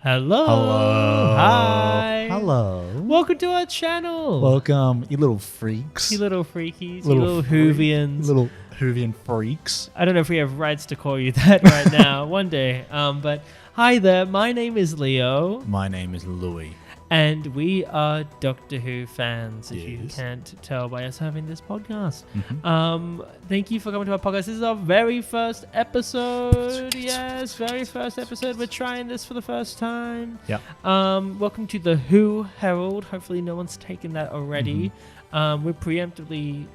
Hello. Hello. Hi. Hello. Welcome to our channel. Welcome, you little freaks. You little freakies. You little Whovians. Little Whovian freaks. I don't know if we have rights to call you that right now. One day. But hi there. My name is Leo. My name is Louis. And we are Doctor Who fans, if you Yes. can't tell by us having this podcast. Mhm. Thank you for coming to our podcast. This is our very first episode. Yes, very first episode. We're trying this for the first time. Yeah. Welcome to the Who Herald. Hopefully no one's taken that already. We're preemptively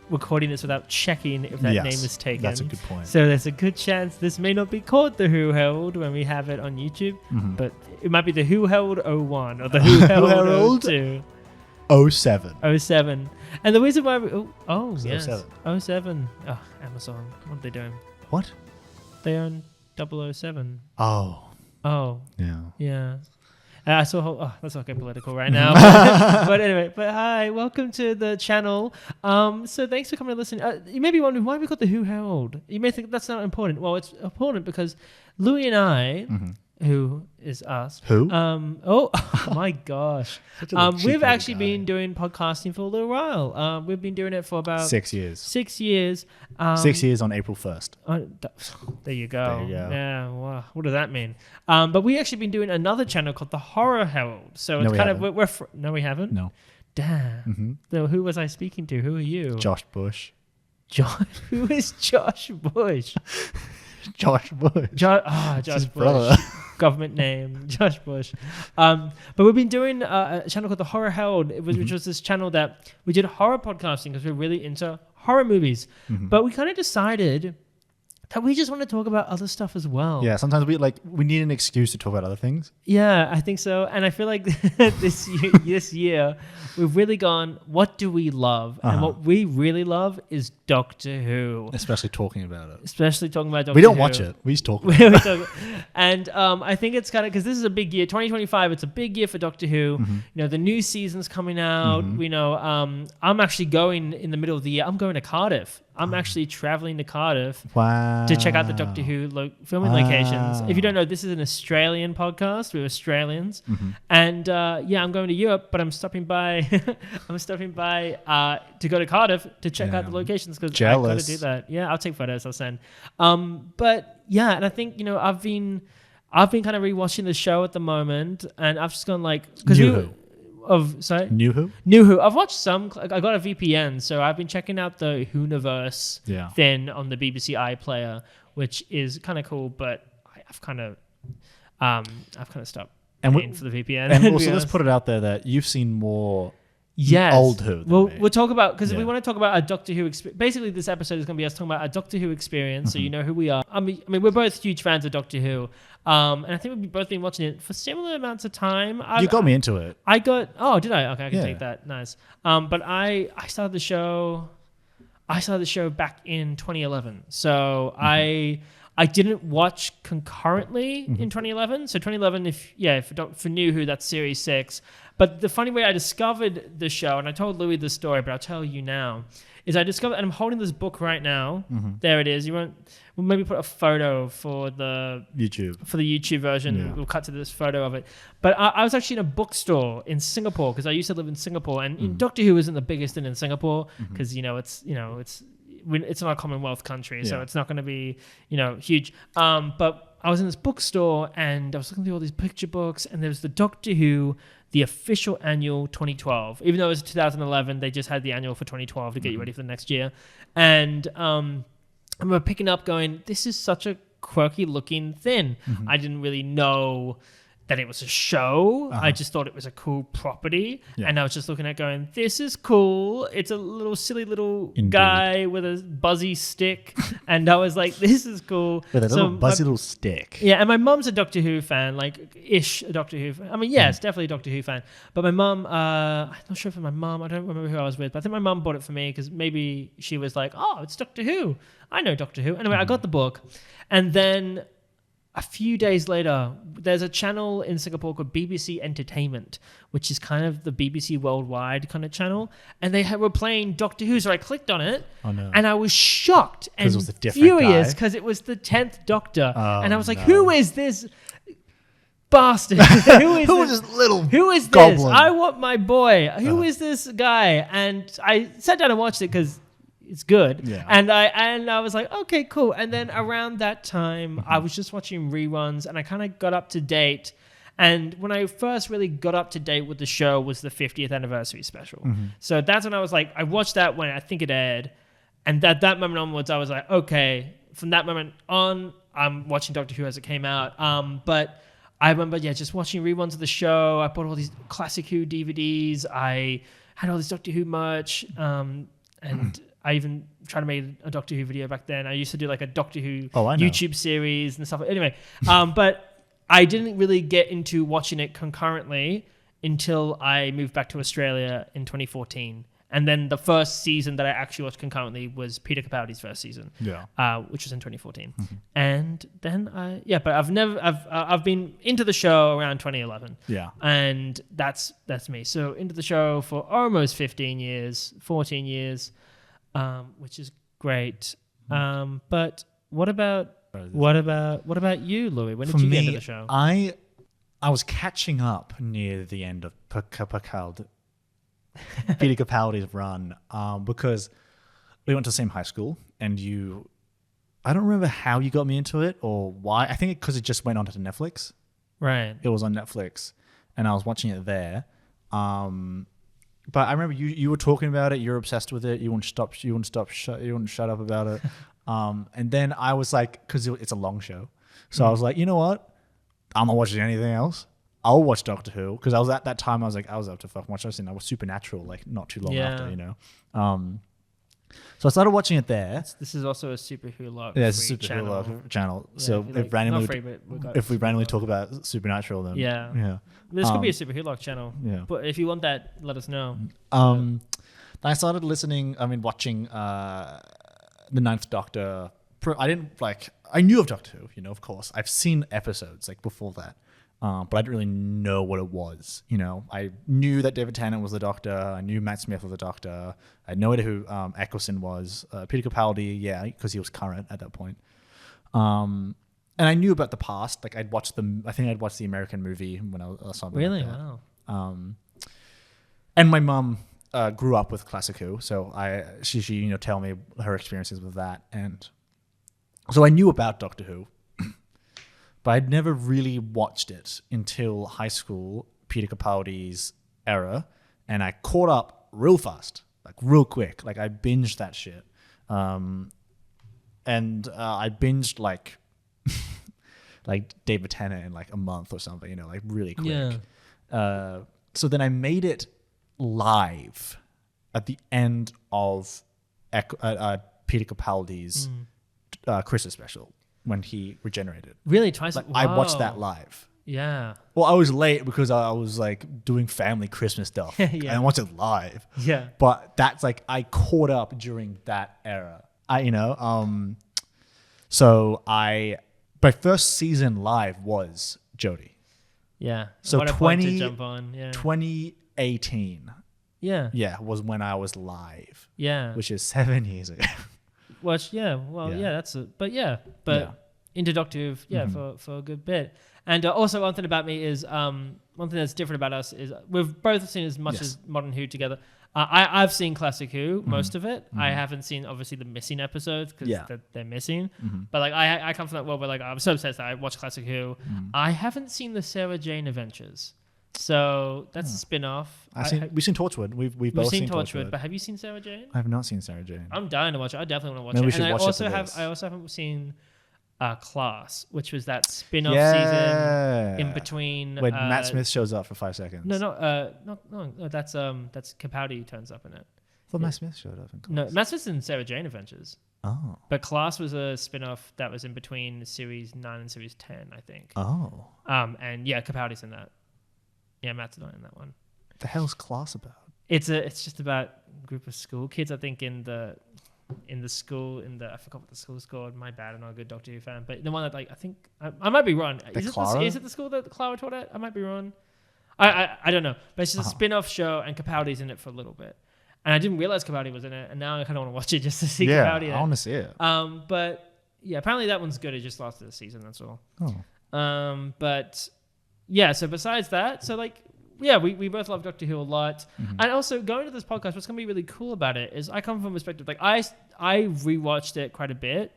recording this without checking if that Yes, name is taken. That's a good point. So there's a good chance this may not be called the Who Herald when we have it on YouTube, Mhm. but it might be the Who Herald 01 or the Who Herald 02. 07. 07. And the reason why It's yes. 07. 07. Oh, Amazon. What are they doing? What? They own 007. Oh. Oh, Yeah. yeah. I saw. Let's not get political right now. But anyway, hi, welcome to the channel. So thanks for coming to listen. You may be wondering why we got the Who Herald. You may think that's not important. Well, it's important because Louis and I, who is us. Who? Oh my gosh. Such a little cheeky We've little actually guy. been doing podcasting for a little while. We've been doing it for about 6 years. 6 years. 6 years on April 1st. There you go. There you go. Yeah. Wow. What does that mean? But we actually been doing another channel called the Horror Herald. So it's No, we kind of haven't. no, we haven't. No. Damn. So who was I speaking to? Who are you? Josh Bush. Josh. Who is Josh Bush? Josh Bush. Josh his Bush. brother. Government name, Josh Bush. But we've been doing a channel called the Horror Herald, which was this channel that we did horror podcasting because we're really into horror movies. But we kind of decided that we just want to talk about other stuff as well. Yeah, sometimes we need an excuse to talk about other things. Yeah, I think so. And I feel like this year, we've really gone, what do we love? And what we really love is Doctor Who. Especially talking about it. Especially talking about Doctor Who. We don't watch it. We just talk about it. And I think it's kind of, because this is a big year, 2025, it's a big year for Doctor Who. You know, the new season's coming out. We know, I'm actually going in the middle of the year, I'm going to Cardiff. I'm actually traveling to Cardiff to check out the Doctor Who filming locations. If you don't know, this is an Australian podcast. We're Australians, and I'm going to Europe, but I'm stopping by. To go to Cardiff to check out the locations because I got to do that. Yeah, I'll take photos. I'll send. But yeah, and I think I've been kind of rewatching the show at the moment, and I've just gone like because New Who. New Who? New Who. I've watched some. I got a VPN, so I've been checking out the Whoniverse thing on the BBC iPlayer, which is kind of cool. But I've kind of stopped paying for the VPN. And also, let's put it out there that you've seen more old Who. We'll talk about because we want to talk about a Doctor Who experience. Basically, this episode is going to be us talking about a Doctor Who experience, so you know who we are. I mean, we're both huge fans of Doctor Who, and I think we've both been watching it for similar amounts of time. You got me into it. Did I? Okay, I can take that. Nice. But I started the show. Back in 2011, so I didn't watch concurrently in 2011. So 2011, for New Who, that's Series 6. But the funny way I discovered the show, and I told Louis the story, but I'll tell you now, is I discovered, and I'm holding this book right now. There it is. We'll maybe put a photo for the YouTube version. Yeah. We'll cut to this photo of it. But I was actually in a bookstore in Singapore because I used to live in Singapore, and Doctor Who isn't the biggest thing in Singapore because it's not a Commonwealth country, so it's not going to be huge. But I was in this bookstore and I was looking through all these picture books, and there was the Doctor Who, the official annual 2012. Even though it was 2011, they just had the annual for 2012 to get you ready for the next year. And I remember picking up going, this is such a quirky looking thing. I didn't really know that it was a show. I just thought it was a cool property. And I was just looking at going, this is cool. It's a little silly little guy with a buzzy stick. And I was like, this is cool. With a little buzzy little stick. Yeah, and my mum's a Doctor Who fan, a Doctor Who fan. I mean, yes, definitely a Doctor Who fan. But my mum, I'm not sure if it was my mum. I don't remember who I was with. But I think my mum bought it for me because maybe she was like, oh, it's Doctor Who. I know Doctor Who. Anyway, I got the book. And then a few days later, there's a channel in Singapore called BBC Entertainment, which is kind of the BBC Worldwide kind of channel. And they were playing Doctor Who. So I clicked on it. Oh, no. And I was shocked and it was a different furious guy? because it was the 10th Doctor. Oh, and I was like, no. who is this? bastard? Who is Who this? is this little Who is this? goblin? I want my boy. Who is this guy? And I sat down and watched it because it's good. Yeah. And I was like, okay, cool. And then around that time, I was just watching reruns, and I kind of got up to date. And when I first really got up to date with the show was the 50th anniversary special. So that's when I was like, I watched that when I think it aired. And that moment onwards, I was like, okay, from that moment on, I'm watching Doctor Who as it came out. But I remember, just watching reruns of the show. I bought all these classic Who DVDs. I had all this Doctor Who merch. And I even tried to make a Doctor Who video back then. I used to do like a Doctor Who YouTube series and stuff. Anyway, but I didn't really get into watching it concurrently until I moved back to Australia in 2014. And then the first season that I actually watched concurrently was Peter Capaldi's first season, which was in 2014. And then but I've been into the show around 2011. Yeah. And that's me. So into the show for almost 14 years, which is great. But what about you, Louis? When did you get into the show? I was catching up near the end of Peter Capaldi's run, because we went to the same high school, and I don't remember how you got me into it or why. I think because it just went onto Netflix. Right. It was on Netflix, and I was watching it there. But I remember you were talking about it. You're obsessed with it. You wouldn't shut up about it. And then I was like, because it's a long show, so I was like, you know what? I'm not watching anything else. I'll watch Doctor Who, because I was at that time. I was up to fucking watch everything. I was Supernatural, like not too long after, you know. So I started watching it there. This is also a Super Who Log. Yeah, it's a Super Who Log channel. Yeah, so if we randomly talk about Supernatural, then yeah. This could be a Super Who Log channel. Yeah, but if you want that, let us know. I started watching the Ninth Doctor. I knew of Doctor Who, you know, of course. I've seen episodes like before that. But I didn't really know what it was. You know, I knew that David Tennant was the Doctor. I knew Matt Smith was the Doctor. I had no idea who Eccleston was. Peter Capaldi, because he was current at that point. And I knew about the past. Like I'd watched the American movie when I was something. Really? Like that. Wow. And my mum grew up with Classic Who, so she tell me her experiences with that, and so I knew about Doctor Who. But I'd never really watched it until high school, Peter Capaldi's era, and I caught up real fast, like real quick. Like I binged that shit, and I binged like David Tennant in like a month or something, you know, like really quick. Yeah. So then I made it live at the end of Peter Capaldi's Christmas special. When he regenerated. Really? Twice? Like, I watched that live. Yeah. Well, I was late because I was like doing family Christmas stuff. And I watched it live. Yeah. But that's like, I caught up during that era. So my first season live was Jodie. Yeah. So what a point to jump on. Yeah. 2018. Yeah. Yeah, was when I was live. Yeah. Which is 7 years ago. But into Doctor Who, for a good bit. And also one thing about me is, one thing that's different about us is we've both seen as much as Modern Who together. I've seen Classic Who, most of it. I haven't seen, obviously, the missing episodes because they're missing. But like I come from that world where like I'm so obsessed that I watch Classic Who. I haven't seen the Sarah Jane Adventures. So that's a spin-off. We've seen Torchwood. We've both seen Torchwood. But have you seen Sarah Jane? I have not seen Sarah Jane. I'm dying to watch it. I definitely want to watch Maybe it. We should and watch I also haven't seen Class, which was that spin-off season in between. When Matt Smith shows up for 5 seconds. No. That's Capaldi turns up in it. I thought Matt Smith showed up in Class. No, Matt Smith's in Sarah Jane Adventures. Oh. But Class was a spin-off that was in between series 9 and series 10, I think. Oh. And Capaldi's in that. Yeah, Matt's not in that one. The hell's Class about? It's just about a group of school kids, I think, in the school, I forgot what the school's called. My bad, I'm not a good Doctor Who fan. But the one that, like, I think, I might be wrong. Is it the school that Clara taught at? I might be wrong. I don't know. But it's just a spin-off show, and Capaldi's in it for a little bit. And I didn't realize Capaldi was in it, and now I kind of want to watch it just to see Capaldi. Yeah, I want to see it. But, yeah, apparently that one's good. It just lasted a season, that's all. Oh. But yeah, so besides that, so like, yeah, we both love Doctor Who a lot. And also going to this podcast, what's going to be really cool about it is I come from a perspective, like I rewatched it quite a bit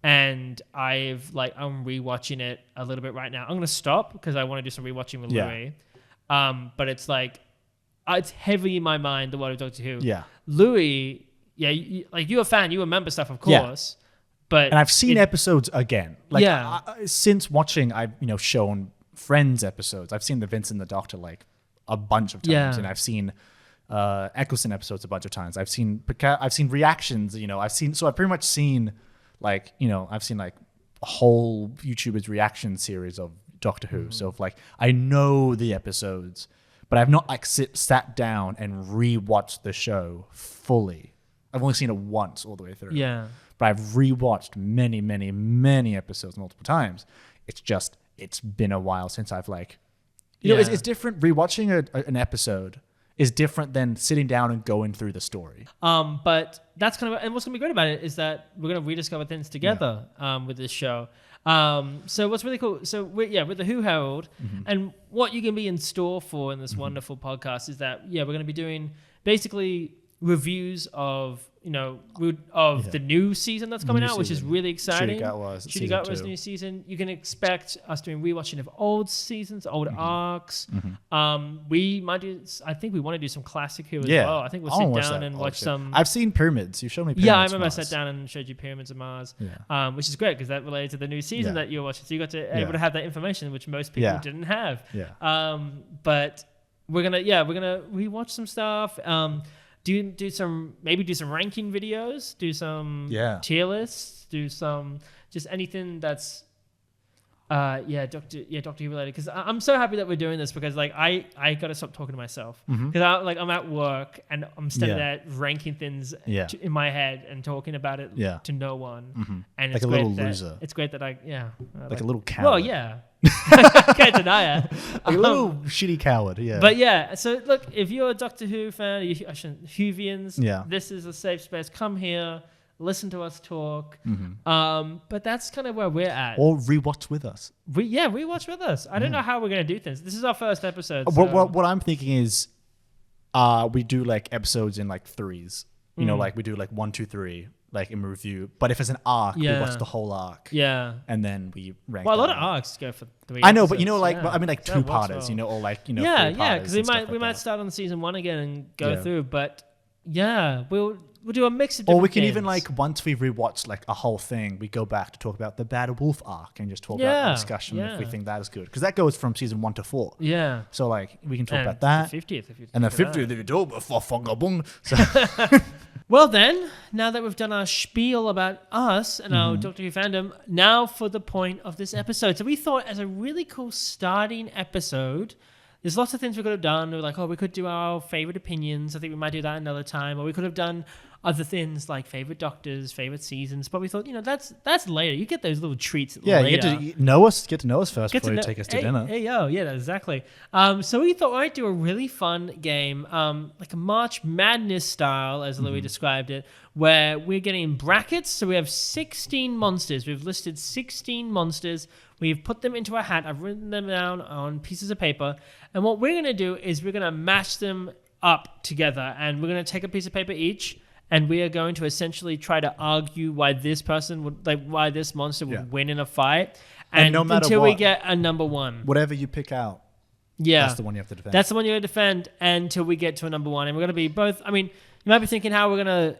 and I'm rewatching it a little bit right now. I'm going to stop because I want to do some rewatching with Louis. But it's like, it's heavy in my mind, the world of Doctor Who. Yeah. Louis, yeah, you're a fan, you remember stuff, of course. But and I've seen episodes again. Like since watching, I've shown friends episodes. I've seen the Vince and the Doctor like a bunch of times, and I've seen Eccleston episodes a bunch of times. I've seen reactions. I've pretty much seen like I've seen like a whole YouTuber's reaction series of Doctor Who. So if, like I know the episodes, but I've not like sat down and rewatched the show fully. I've only seen it once all the way through. Yeah. But I've rewatched many, many, many episodes multiple times. It's been a while since I've like, it's different. Rewatching an episode is different than sitting down and going through the story. But that's kind of, and what's going to be great about it is that we're going to rediscover things together with this show. So what's really cool, so with the Who Herald, and what you can be in store for in this wonderful podcast is that, we're going to be doing basically reviews of the new season that's coming out, which is really exciting. Shooting new season. You can expect us doing rewatching of old seasons, old arcs. We might do. I think we want to do some classic Who as well. I think we'll sit down and watch some. I've seen Pyramids. You showed me Pyramids. Yeah, I remember I sat down and showed you Pyramids of Mars, which is great because that related to the new season that you're watching. So you got to able to have that information, which most people didn't have. But we're gonna rewatch some stuff. Do some ranking videos, do some tier lists, do some just anything that's Doctor Who related, because I'm so happy that we're doing this, because like I gotta stop talking to myself, because I'm at work and I'm standing there ranking things in my head and talking about it to no one, and like it's a great little loser. It's great that like a little coward. Well, yeah. Can't deny it. Like a little shitty coward, But so look, if you're a Doctor Who fan, Whovians, this is a safe space. Come here, listen to us talk. But that's kind of where we're at. Or rewatch with us. Rewatch with us. I don't know how we're going to do things. This is our first episode. What I'm thinking is we do like episodes in like threes. Like we do like 1, 2, 3. Like in review, but if it's an arc, we watch the whole arc. And then we rank. Well, a lot of arcs go for 3. I know, but I mean, like two-parters, or like because we might start on season 1 again and go through, but we'll do a mix of different Or we can things. even like once we've rewatched like a whole thing, we go back to talk about the Bad Wolf arc and just talk about the discussion if we think that is good, because that goes from season 1 to 4. So like we can talk about that. The 50th, and the 50th if you do before Fogabung. So. Well then, now that we've done our spiel about us and our Doctor Who fandom, now for the point of this episode. So we thought, as a really cool starting episode, there's lots of things we could have done. We were like, we could do our favorite opinions. I think we might do that another time. Or we could have done other things like favorite doctors, favorite seasons. But we thought, that's later. You get those little treats later. You get to know us first before you take us to dinner. Exactly. So we thought we might do a really fun game, like a March Madness style, as Louis described it, where we're getting brackets. So we have 16 monsters. We've listed 16 monsters. We've put them into a hat. I've written them down on pieces of paper. And what we're going to do is we're going to match them up together. And we're going to take a piece of paper each. And we are going to essentially try to argue why this person would, why this monster would win in a fight. And no matter until we get a number 1. Whatever you pick out. That's the one you have to defend. That's the one you have to defend until we get to a number 1. And we're going to be both, you might be thinking how we're going to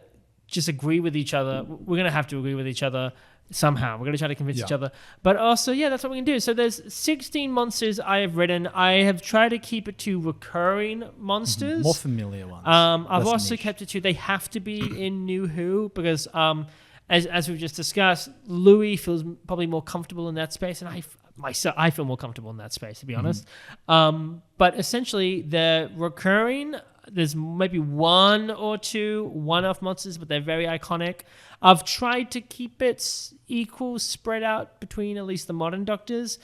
just agree with each other. We're going to have to agree with each other somehow. We're going to try to convince each other. But also, that's what we can do. So there's 16 monsters I have written. I have tried to keep it to recurring monsters. More familiar ones. I've also kept it to, they have to be in New Who, because as we've just discussed, Louis feels probably more comfortable in that space, and I feel more comfortable in that space, to be honest. But essentially, they're recurring. There's maybe 1 or 2 one-off monsters, but they're very iconic. I've tried to keep it equal, spread out between at least the modern Doctors,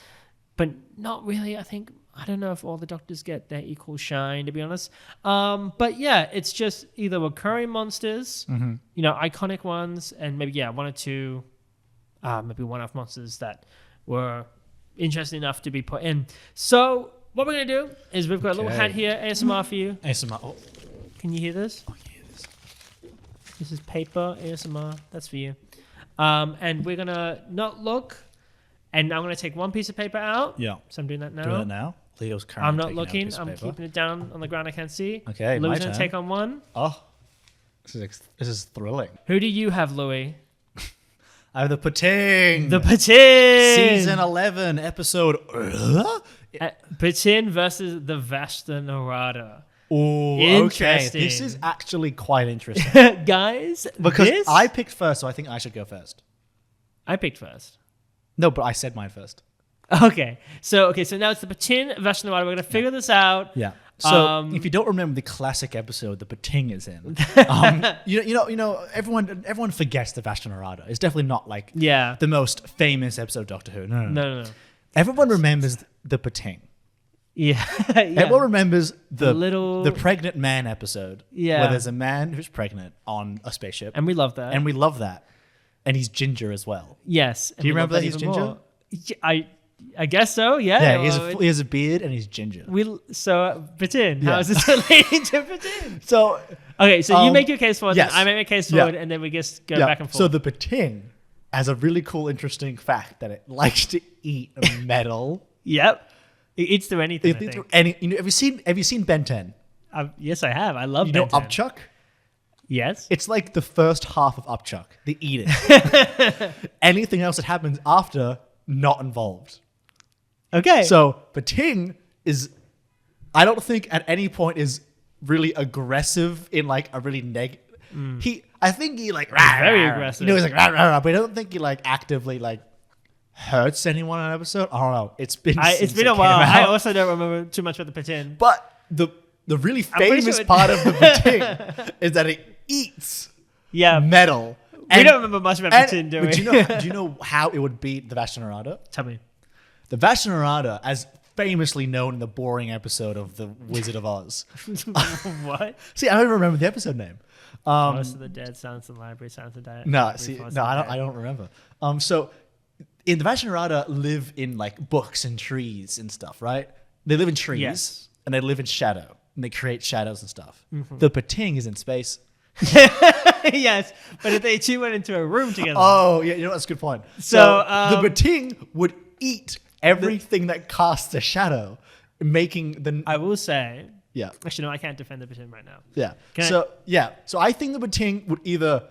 but not really. I don't know if all the Doctors get their equal shine, to be honest. But it's just either recurring monsters, iconic ones, and maybe 1 or 2, maybe one-off monsters that were interesting enough to be put in. So what we're going to do is we've got a little Okay. hat here, ASMR for you. ASMR. Oh, Can you hear this? yes. This is paper ASMR. That's for you. And we're going to not look. And I'm going to take one piece of paper out. Yeah. So I'm doing that now. Do that now. Leo's currently I'm not taking out a looking. piece of I'm paper. keeping it down on the ground. I can't see. Okay, Louis my going to turn. take on one. Oh, this is thrilling. Who do you have, Louis? I have the Pating. The Patin! Season 11, episode... Patin versus the Vashta Narada. Oh, okay. Interesting. This is actually quite interesting. Guys, Because this... I picked first, so I think I should go first. I picked first. No, but I said mine first. Okay, so now it's the Patin Vashta Narada. We're going to figure this out. Yeah. So if you don't remember the classic episode the Pating is in, you know, everyone forgets the Vashta Narada. It's definitely not like Yeah. the most famous episode of Doctor Who. No. No. Everyone remembers the Pating. Yeah. Everyone remembers the little- pregnant man episode. Yeah. Where there's a man who's pregnant on a spaceship. And we love that. And we love that. And he's ginger as well. Yes. Do you remember that he's ginger? I guess so, yeah. Yeah, he has a beard and he's ginger. Patin, Yeah. how is this relating to Patin? So Okay, so you make your case forward, yes. then I make my case Yeah. forward, and then we just go back and forth. So the Pating has a really cool, interesting fact that it likes to eat metal. Yep. It eats through anything, I think. Have you seen Ben 10? Yes, I have. I love You know Ben 10. Upchuck? Yes. It's like the first half of Upchuck. They eat it. Anything else that happens after, not involved. Okay. So Pating is, I don't think at any point is really aggressive in like a really I think he like very aggressive. You know, he's like rah, rah, rah, but I don't think he like actively like hurts anyone in an episode. I don't know. It's been a while. I also don't remember too much about the Patin. But the really pretty famous sure part of the Pating is that it eats Yeah. metal. We don't remember much about Patin, do we? But do you know how it would beat the Vashta Narada? Tell me. The Vashta Narada, as famously known in the boring episode of The Wizard of Oz. What? See, I don't even remember the episode name. Most of the dead silence in the library, silence in diet. I don't remember. So in the Vashta Narada live in like books and trees and stuff, right? They live in trees Yes. and they live in shadow and they create shadows and stuff. Mm-hmm. The Pating is in space. Yes, but if they two went into a room together. Oh, yeah, you know, that's a good point. So, the Pating would eat everything that casts a shadow, making the... I will say, yeah. actually, no, I can't defend the Patin right now. Yeah. Can So I think the Pating would either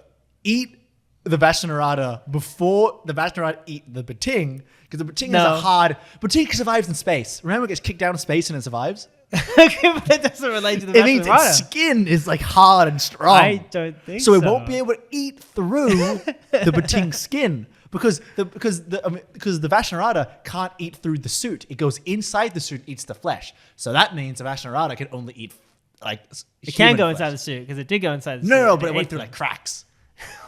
eat the Vashta Narada before the Vashta Narada eat the Pating, because the Pating is a hard... Pating survives in space. Remember, it gets kicked down to space and it survives? Okay, but that doesn't relate to the It Vashta means Narada. its skin is like hard and strong. I don't think so. So it won't be able to eat through the Pating skin. Because the Vashta Narada can't eat through the suit. It goes inside the suit, eats the flesh. So that means the Vashta Narada can only eat like It can go inside the suit, because it did go inside the suit. No, but it ate went through like cracks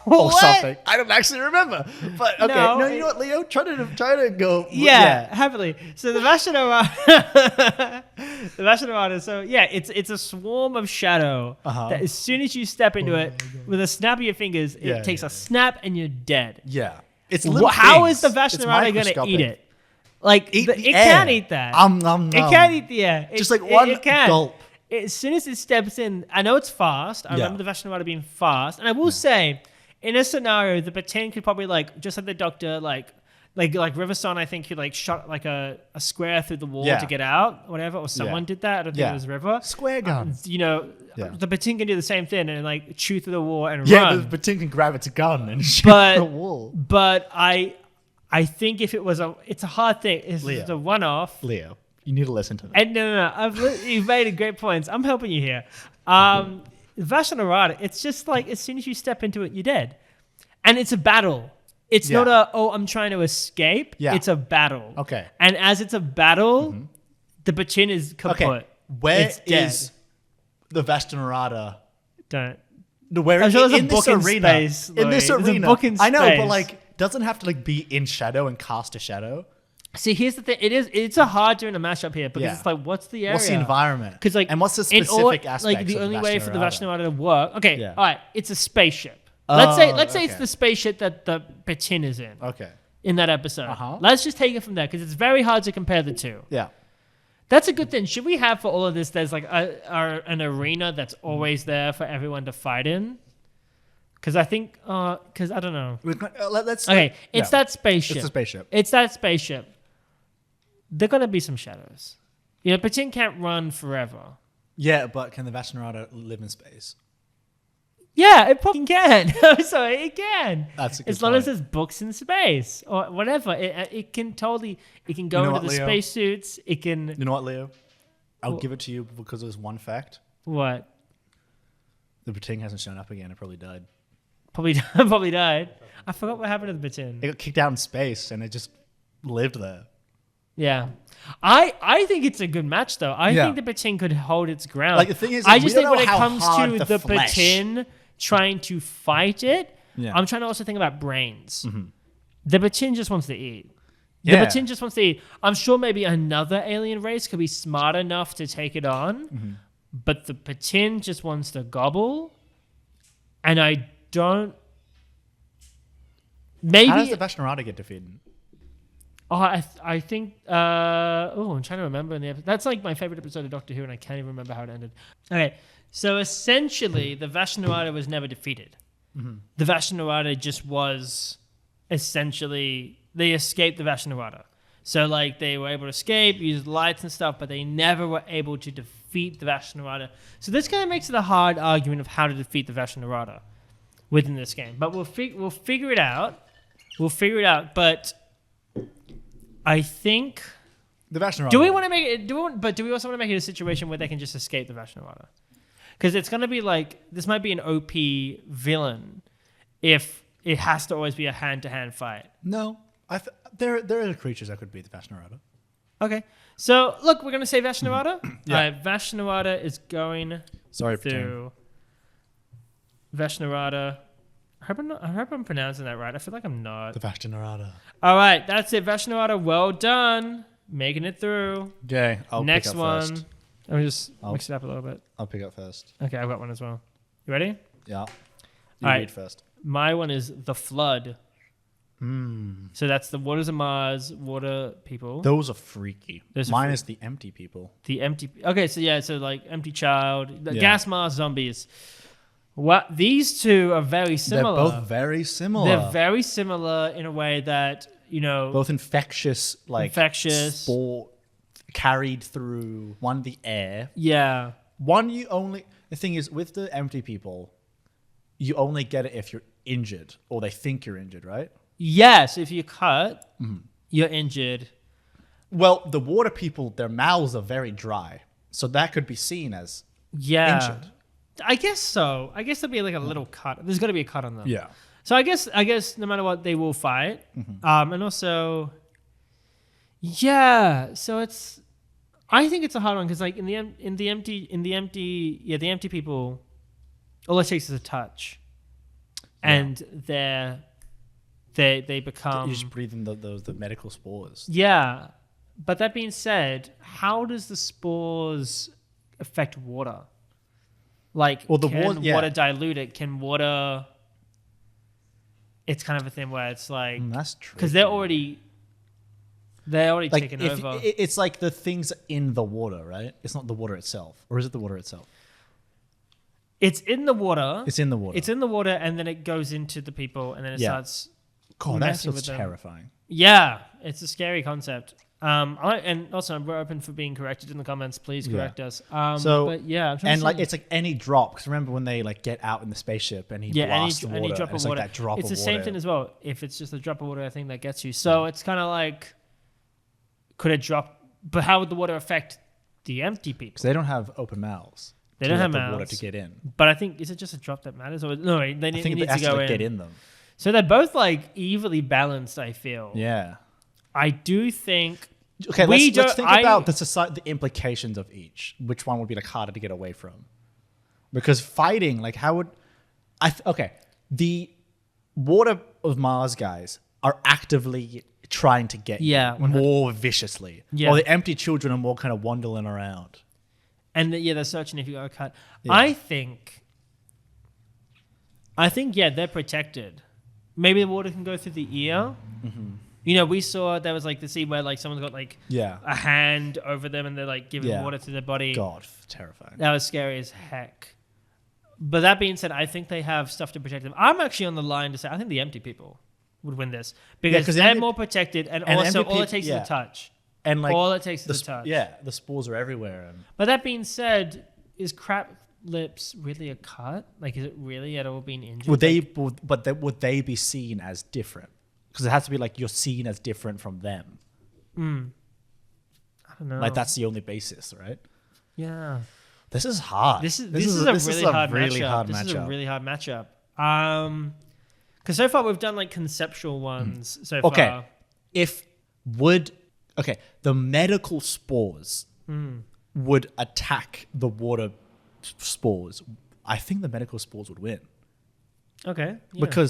What? or something. I don't actually remember. But okay, No, you know what, Leo? Try to go. Yeah, happily. So the Vashta Narada, so yeah, it's a swarm of shadow that as soon as you step into it, with a snap of your fingers, it takes a snap and you're dead. Yeah. It's How is the Vashta Narada going to eat it? Like, Eat the it air. can't eat that. It can't eat the air. Just like one it can. gulp. As soon as it steps in, I know it's fast. I remember the Vashta Narada being fast. And I will say, in a scenario, the Patin could probably, like, just like the Doctor, like Riverson, I think, could, like, shot, like, a square through the wall to get out, or whatever. Or someone did that. I don't think it was River. Square gun. The Patin can do the same thing and, like, chew through the wall and Yeah, run. the Pating can grab its gun and shoot But- the wall. But I think if it was it's a hard thing. It's Leo. a one-off. Leo, you need to listen to that. And no. You've made great points. I'm helping you here. Vashta Narada, it's just like as soon as you step into it, you're dead. And it's a battle. It's not I'm trying to escape. Yeah. It's a battle. Okay. And as it's a battle, the Patin is kaput. Okay, where It's dead. is the Vashta Narada? Don't. Where I'm sure there's a in book this in arena? space, In this Louis. There's a arena, book in I know, but space. like, doesn't have to like be in shadow and cast a shadow. See, here's the thing. It's a hard doing a mashup here because it's like, what's the area? What's the environment? Because like, and what's the in specific or- aspect? Like the of only Vashta way for the Narada? Vashta Narada to work. Okay, Yeah. all right. It's a spaceship. Oh, Let's say it's okay. the spaceship that the Patin is in. Okay. in that episode. Uh-huh. Let's just take it from there because it's very hard to compare the two. Yeah. That's a good thing. Should we have for all of this, there's like an arena that's always there for everyone to fight in? Because I think, because I don't know. Let's. Okay, it's that spaceship. It's the spaceship. It's that spaceship. There are going to be some shadows. You know, Pachin can't run forever. Yeah, but can the Vashnarada live in space? Yeah, it fucking can. I'm sorry, it can. That's a good as long as point. there's books in space or whatever. It can totally, it can go You know into what, the Leo? spacesuits. It can, You know what, Leo? I'll give it to you because there's one fact. what? The Bating hasn't shown up again. It probably died. Probably died. I forgot what happened to the Batin. It got kicked out in space and it just lived there. Yeah. I think it's a good match though. I Yeah. think the Batin could hold its ground. Like, the thing is, I we just don't think when know it how comes hard to the the flesh- Batin trying to fight it, Yeah. I'm trying to also think about brains. The Batin just wants to eat. The Yeah. Batin just wants to eat. I'm sure maybe another alien race could be smart enough to take it on, but the Batin just wants to gobble, and I don't. Maybe How does the Vashnarada get defeated? I think. I'm trying to remember in the episode. That's like my favorite episode of Doctor Who, and I can't even remember how it ended. Okay, so essentially, the Vashnarada was never defeated. The Vashnarada just was essentially they escaped the Vashnarada. So like they were able to escape, use lights and stuff, but they never were able to defeat the Vashnarada. So this kind of makes it a hard argument of how to defeat the Vashnarada within this game. But we'll figure it out. We'll figure it out. But I think. The Vashnarada. Do we want to make it? Do we also want to make it a situation where they can just escape the Vashnarada? Because it's going to be like this might be an OP villain if it has to always be a hand-to-hand fight. No. There are creatures that could beat the Vashnarada. Okay, so look, we're going to say Vashnarada. Yeah. All right, Vashnarada is going Sorry, through. Vashnarada. I hope I'm pronouncing that right. I feel like I'm not. The Vashnarada. All right, that's it. Vashnarada, well done. Making it through. Okay, I'll Next pick up one. first. Let me just mix it up a little bit. I'll pick up first. Okay, I've got one as well. You ready? Yeah. You All right. read first. My one is the Flood. So that's the Waters of Mars, water people. Those are freaky. Those are Mine is the empty people. The empty. Okay, so like empty child, the Yeah. gas Mars zombies. What these two are very similar. They're both very similar. They're very similar in a way that both infectious, Infectious. spore carried through one the air. Yeah. One the thing is with the empty people, you only get it if you're injured or they think you're injured, right? Yes, if you cut, you're injured. Well, the water people, their mouths are very dry, so that could be seen as injured. I guess so. I guess there'll be like a little cut. There's got to be a cut on them. Yeah. So I guess no matter what, they will fight. And also, yeah. So I think it's a hard one because like in the empty people, all it takes is a touch, and they become. You just breathe in the medical spores. Yeah, but that being said, how does the spores affect water? Like, Well, can water dilute it? Can water? It's kind of a thing where it's like That's true. because they're already like taken if, over. it's like the things in the water, right? It's not the water itself, or is it the water itself? It's in the water. It's in the water. It's in the water, and then it goes into the people, and then it starts. God, that's messing just with them. terrifying. Yeah, it's a scary concept. And also we're open for being corrected in the comments. Please correct us. But yeah, I'm trying and to like see. it's like any drop. Because remember when they like get out in the spaceship and he blasts the water. any drop and it's of water. Like that drop it's of the same water. thing as well. If it's just a drop of water, I think that gets you. So it's kind of like, could it drop? But how would the water affect the empty people? Because they don't have open mouths. They to don't let have the mouths water to get in. But I think is it just a drop that matters, or no? They I need, think it they needs to go actually in. get in them. So they're both like evenly balanced. I feel. Yeah. I do think. Okay, We let's think don't- about the implications of each. Which one would be like harder to get away from? Because fighting, like how would the Water of Mars guys are actively trying to get you more viciously. Yeah. While the empty children are more kind of wandering around. And they're searching if you got a cut. Yeah. I think they're protected. Maybe the water can go through the ear. You know, we saw there was like the scene where like someone's got like Yeah. a hand over them and they're like giving Yeah. water to their body. God, terrifying. That was scary as heck. But that being said, I think they have stuff to protect them. I'm actually on the line to say I think the empty people would win this because 'cause they're empty- more protected and and also empty all it peop- takes yeah. is a touch. And like All it takes is a touch. Yeah, the spores are everywhere. And But that being said, is crap lips really a cut? Like, is it really at all being injured? would they? Like, Would they be seen as different? Because it has to be like you're seen as different from them. I don't know. Like that's the only basis, right? yeah. This is hard. This is a really hard matchup. This is a really hard matchup. Because so far we've done like conceptual ones so far. Okay. The medical spores would attack the water spores. I think the medical spores would win. Okay. Yeah.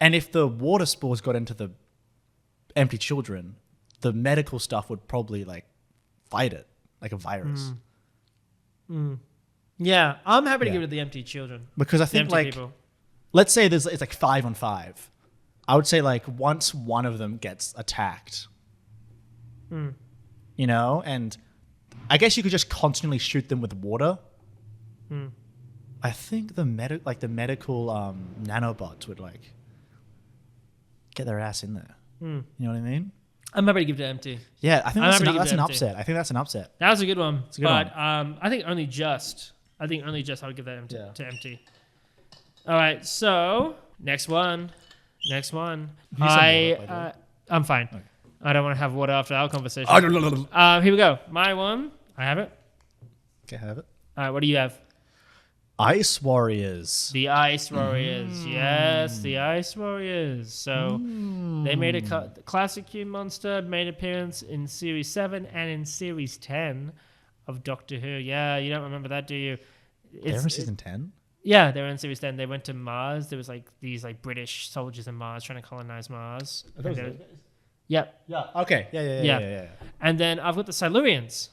And if the water spores got into the empty children, the medical stuff would probably like fight it like a virus. Yeah, I'm happy to Yeah. give it to the empty children. Because I The think empty like, people. let's say it's like 5-on-5. I would say like once one of them gets attacked, you know, and I guess you could just constantly shoot them with water. I think the medical nanobots would like get their ass in there. You know what I mean? I'm happy to give it to empty. Yeah, I think I'm that's happy to give that's it an empty. upset. I think that's an upset. That was a good one. a good but one. I think only just I would give that empty, Yeah. to empty. All right, so next one. You said water, by the way. I'm fine. I don't want to have water after our conversation. Okay, Here we go. My one. I have it. have it. All right, what do you have? Ice Warriors. The Ice Warriors. Yes, the Ice Warriors. So they made a classic Q monster, made appearance in Series 7 and in Series 10 of Doctor Who. Yeah, you don't remember that, do you? They were season 10? Yeah, they were in Series 10. They went to Mars. There was like these like British soldiers in Mars trying to colonize Mars. Yep. Yeah. Okay. Yeah. And then I've got the Silurians.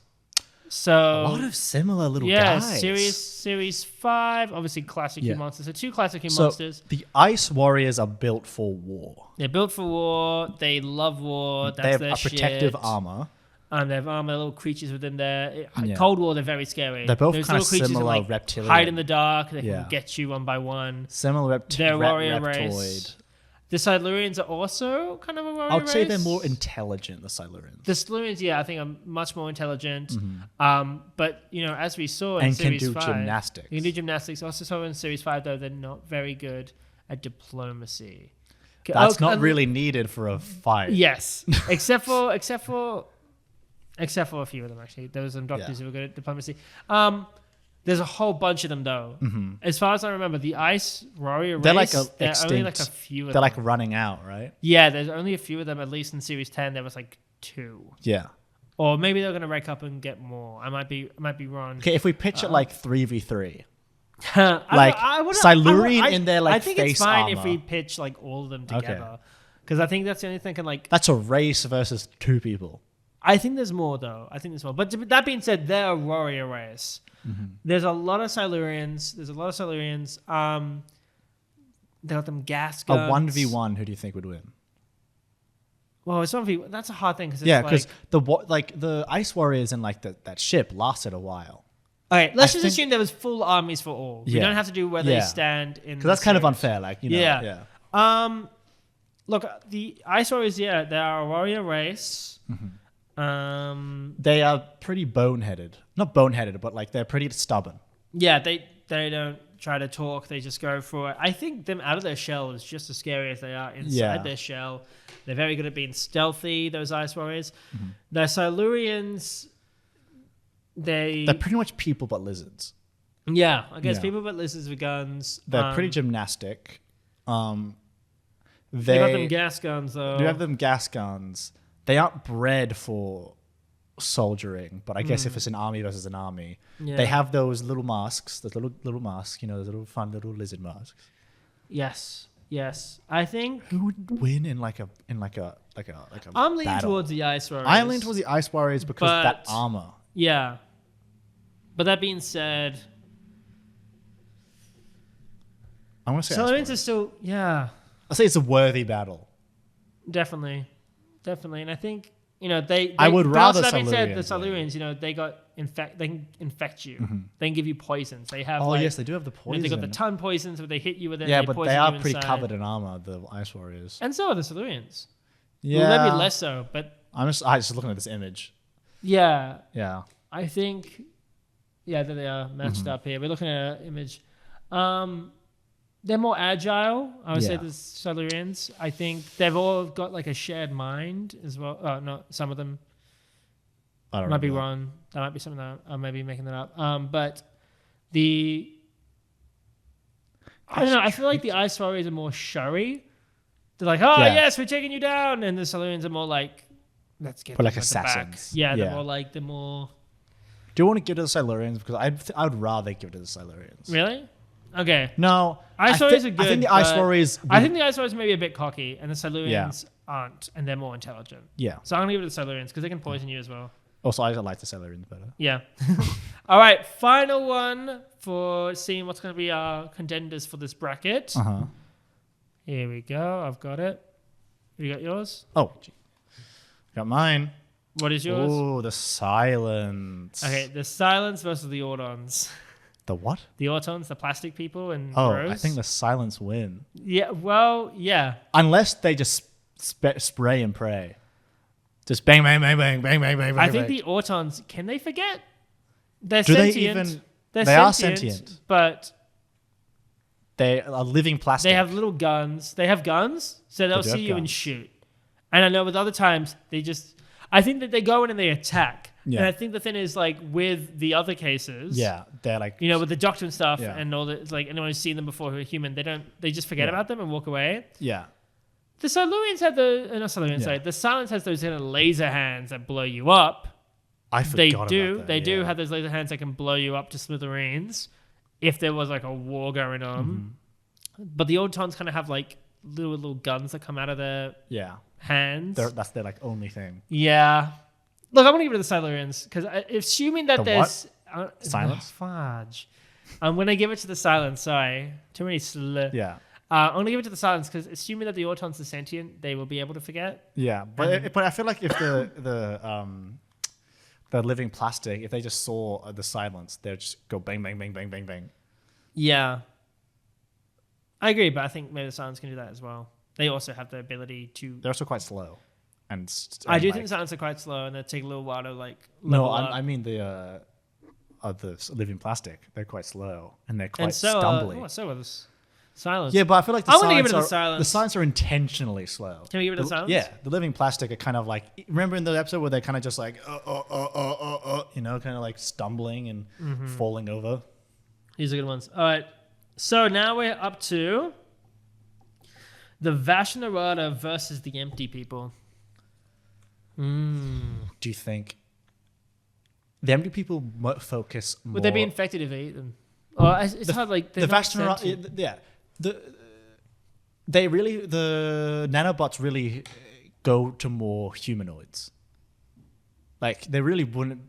So A lot of similar little guys. Series 5, obviously classic Yeah. Q monsters. So 2 classic Q So monsters. the Ice Warriors are built for war. They're built for war. They love war. That's They have their a protective shit. armor. And they have armor, little creatures within there. Yeah. Cold War, they're very scary. They're both Those kinda little creatures that, similar like, reptilian. hide in the dark. They Yeah. can get you one by one. Similar They're a warrior reptoid. race. The Silurians are also kind of a warrior I would say race. they're more intelligent, the Silurians. The Silurians, yeah, I think are much more intelligent. But, you know, as we saw in And can Series do 5... gymnastics. You can do gymnastics. Also saw in Series 5, though, they're not very good at diplomacy. That's not really needed for a fight. Yes, except for a few of them actually. There was some doctors who were good at diplomacy. There's a whole bunch of them though. As far as I remember, the Ice Warrior race, They're like there are only extinct. like a few of They're them. like running out, right? Yeah, there's only a few of them. At least in Series 10, there was like 2, Yeah. or maybe they're gonna rake up and get more. I might be wrong. Okay, if we pitch it like 3v3. Like Silurian in their like I think face it's fine if armor. we pitch like all of them together, because I think that's the only thing. That's a race versus 2 people. I think there's more though. But that being said, they're a warrior race. There's a lot of Silurians. They got them gas guns. A 1v1, who do you think would win? Well, it's 1v. That's a hard thing because Yeah, because the Ice Warriors in like that ship lasted a while. Okay, let's just think- assume there was full armies for all. We Yeah. don't have to do where they Yeah. stand in. Because that's kind of series. unfair, like, you know. Yeah. Yeah. Look, the Ice Warriors. Yeah, they are a warrior race. They are pretty boneheaded. Not boneheaded, but like they're pretty stubborn. Yeah, they don't try to talk. They just go for it. I think them out of their shell is just as scary as they are inside their shell. They're very good at being stealthy, those Ice Warriors. The Silurians, they're pretty much people but lizards. Yeah, I guess Yeah. people but lizards with guns. They're pretty gymnastic. They got them gas guns, though. They have them gas guns. They aren't bred for soldiering, but I guess if it's an army versus an army, they have those little masks, those little masks, you know, those little fun little lizard masks. Yes. I think Who would win in like a I'm leaning battle? towards the Ice Warriors. I lean towards the Ice Warriors because that But- armor. Yeah. But that being said, I'm gonna say Ice Silurians Warriors. are still, yeah, I'll say it's a worthy battle. definitely. definitely. And I think, they I would but rather also, that being said, the Silurians, Silurians, they can infect you. They can give you poisons. They have Oh yes, they do have the poison. they got the ton poisons where they hit you with it. Yeah, and but poison they are you pretty inside. covered in armor. The Ice Warriors. And so are the Silurians. Yeah, Well, maybe less so, but I just looking at this image. yeah, Yeah. I think, there they are matched up here. We're looking at an image. They're more agile. I would say the Silurians. I think they've all got like a shared mind as well. Oh, no, some of them. I don't Might be know. wrong. That might be something that I may be making that up. But I don't know. I feel like the Ice Warriors are more showy. They're like, yes, we're taking you down, and the Silurians are more like, let's get But them like at the back. assassins. Yeah, Yeah. they're more. Do you want to give it to the Silurians? Because I would rather give it to the Silurians. Really? Okay. No, Ice Warriors are good. I think the Ice but Warriors. I think the Ice Warriors are maybe a bit cocky, and the Silurians aren't, and they're more intelligent. Yeah. So I'm gonna give it to the Silurians because they can poison you as well. Also, I like the Silurians better. Yeah. All right, final one for seeing what's going to be our contenders for this bracket. Uh-huh. Here we go. I've got it. You got yours? Oh, gee. Got mine. What is yours? Oh, the silence. Okay, the Silence versus the Autons. The what? The Autons, the plastic people and Oh, Rose. I think the silence win. Yeah, well, yeah. Unless they just spray and pray. Just bang, bang, bang, bang, bang, bang, bang, bang. I think the Autons, can they forget? They're Do they sentient. even- They're they are sentient, sentient. but They are living plastic. they have little guns. They have guns, so they'll do see have you and guns. shoot. And I know with other times, I think that they go in and they attack. Yeah. And I think the thing is, like, with the other cases, Yeah, they're like. with the doctor and stuff Yeah. and all that, it's like anyone who's seen them before who are human, they just forget Yeah. about them and walk away. Yeah. The Silurians have not Silurians, Yeah. sorry. The Silence has those kind of laser hands that blow you up. I They forgot do. about that, They do yeah. have those laser hands that can blow you up to smithereens if there was like a war going on. Mm-hmm. But the Autons kind of have like little guns that come out of their Yeah. hands. That's their like only thing. Yeah. Look, I'm gonna give it to the Silurians because assuming that The there's Silence? fudge. I'm gonna give it to the Silence. Sorry, too many Yeah. I'm gonna give it to the Silence because assuming that the Autons are sentient, they will be able to forget. Yeah, but I feel like if the living plastic, if they just saw the silence, they'd just go bang, bang, bang, bang, bang, bang. Yeah, I agree, but I think maybe the Silence can do that as well. They also have the ability to. They're also quite slow, and I do like, think the Silence are quite slow, and they take a little while to like. No, level up. I mean the living plastic. They're quite slow and they're quite and so stumbly. so are the Silence. Yeah, but I feel like I'm gonna give it to the Silence. The silence are intentionally slow. Can we give it to the Silence? Yeah, the living plastic are kind of like, remember in the episode where they're kind of just like kind of like stumbling and Mm-hmm. falling over. These are good ones. All right. So now we're up to the Vashnarada versus the Empty People. Do you think the empty people focus more? Would they be infected if they eat them? Or it's hard, like the Vashnarada? Yeah, the nanobots really go to more humanoids. Like they really wouldn't.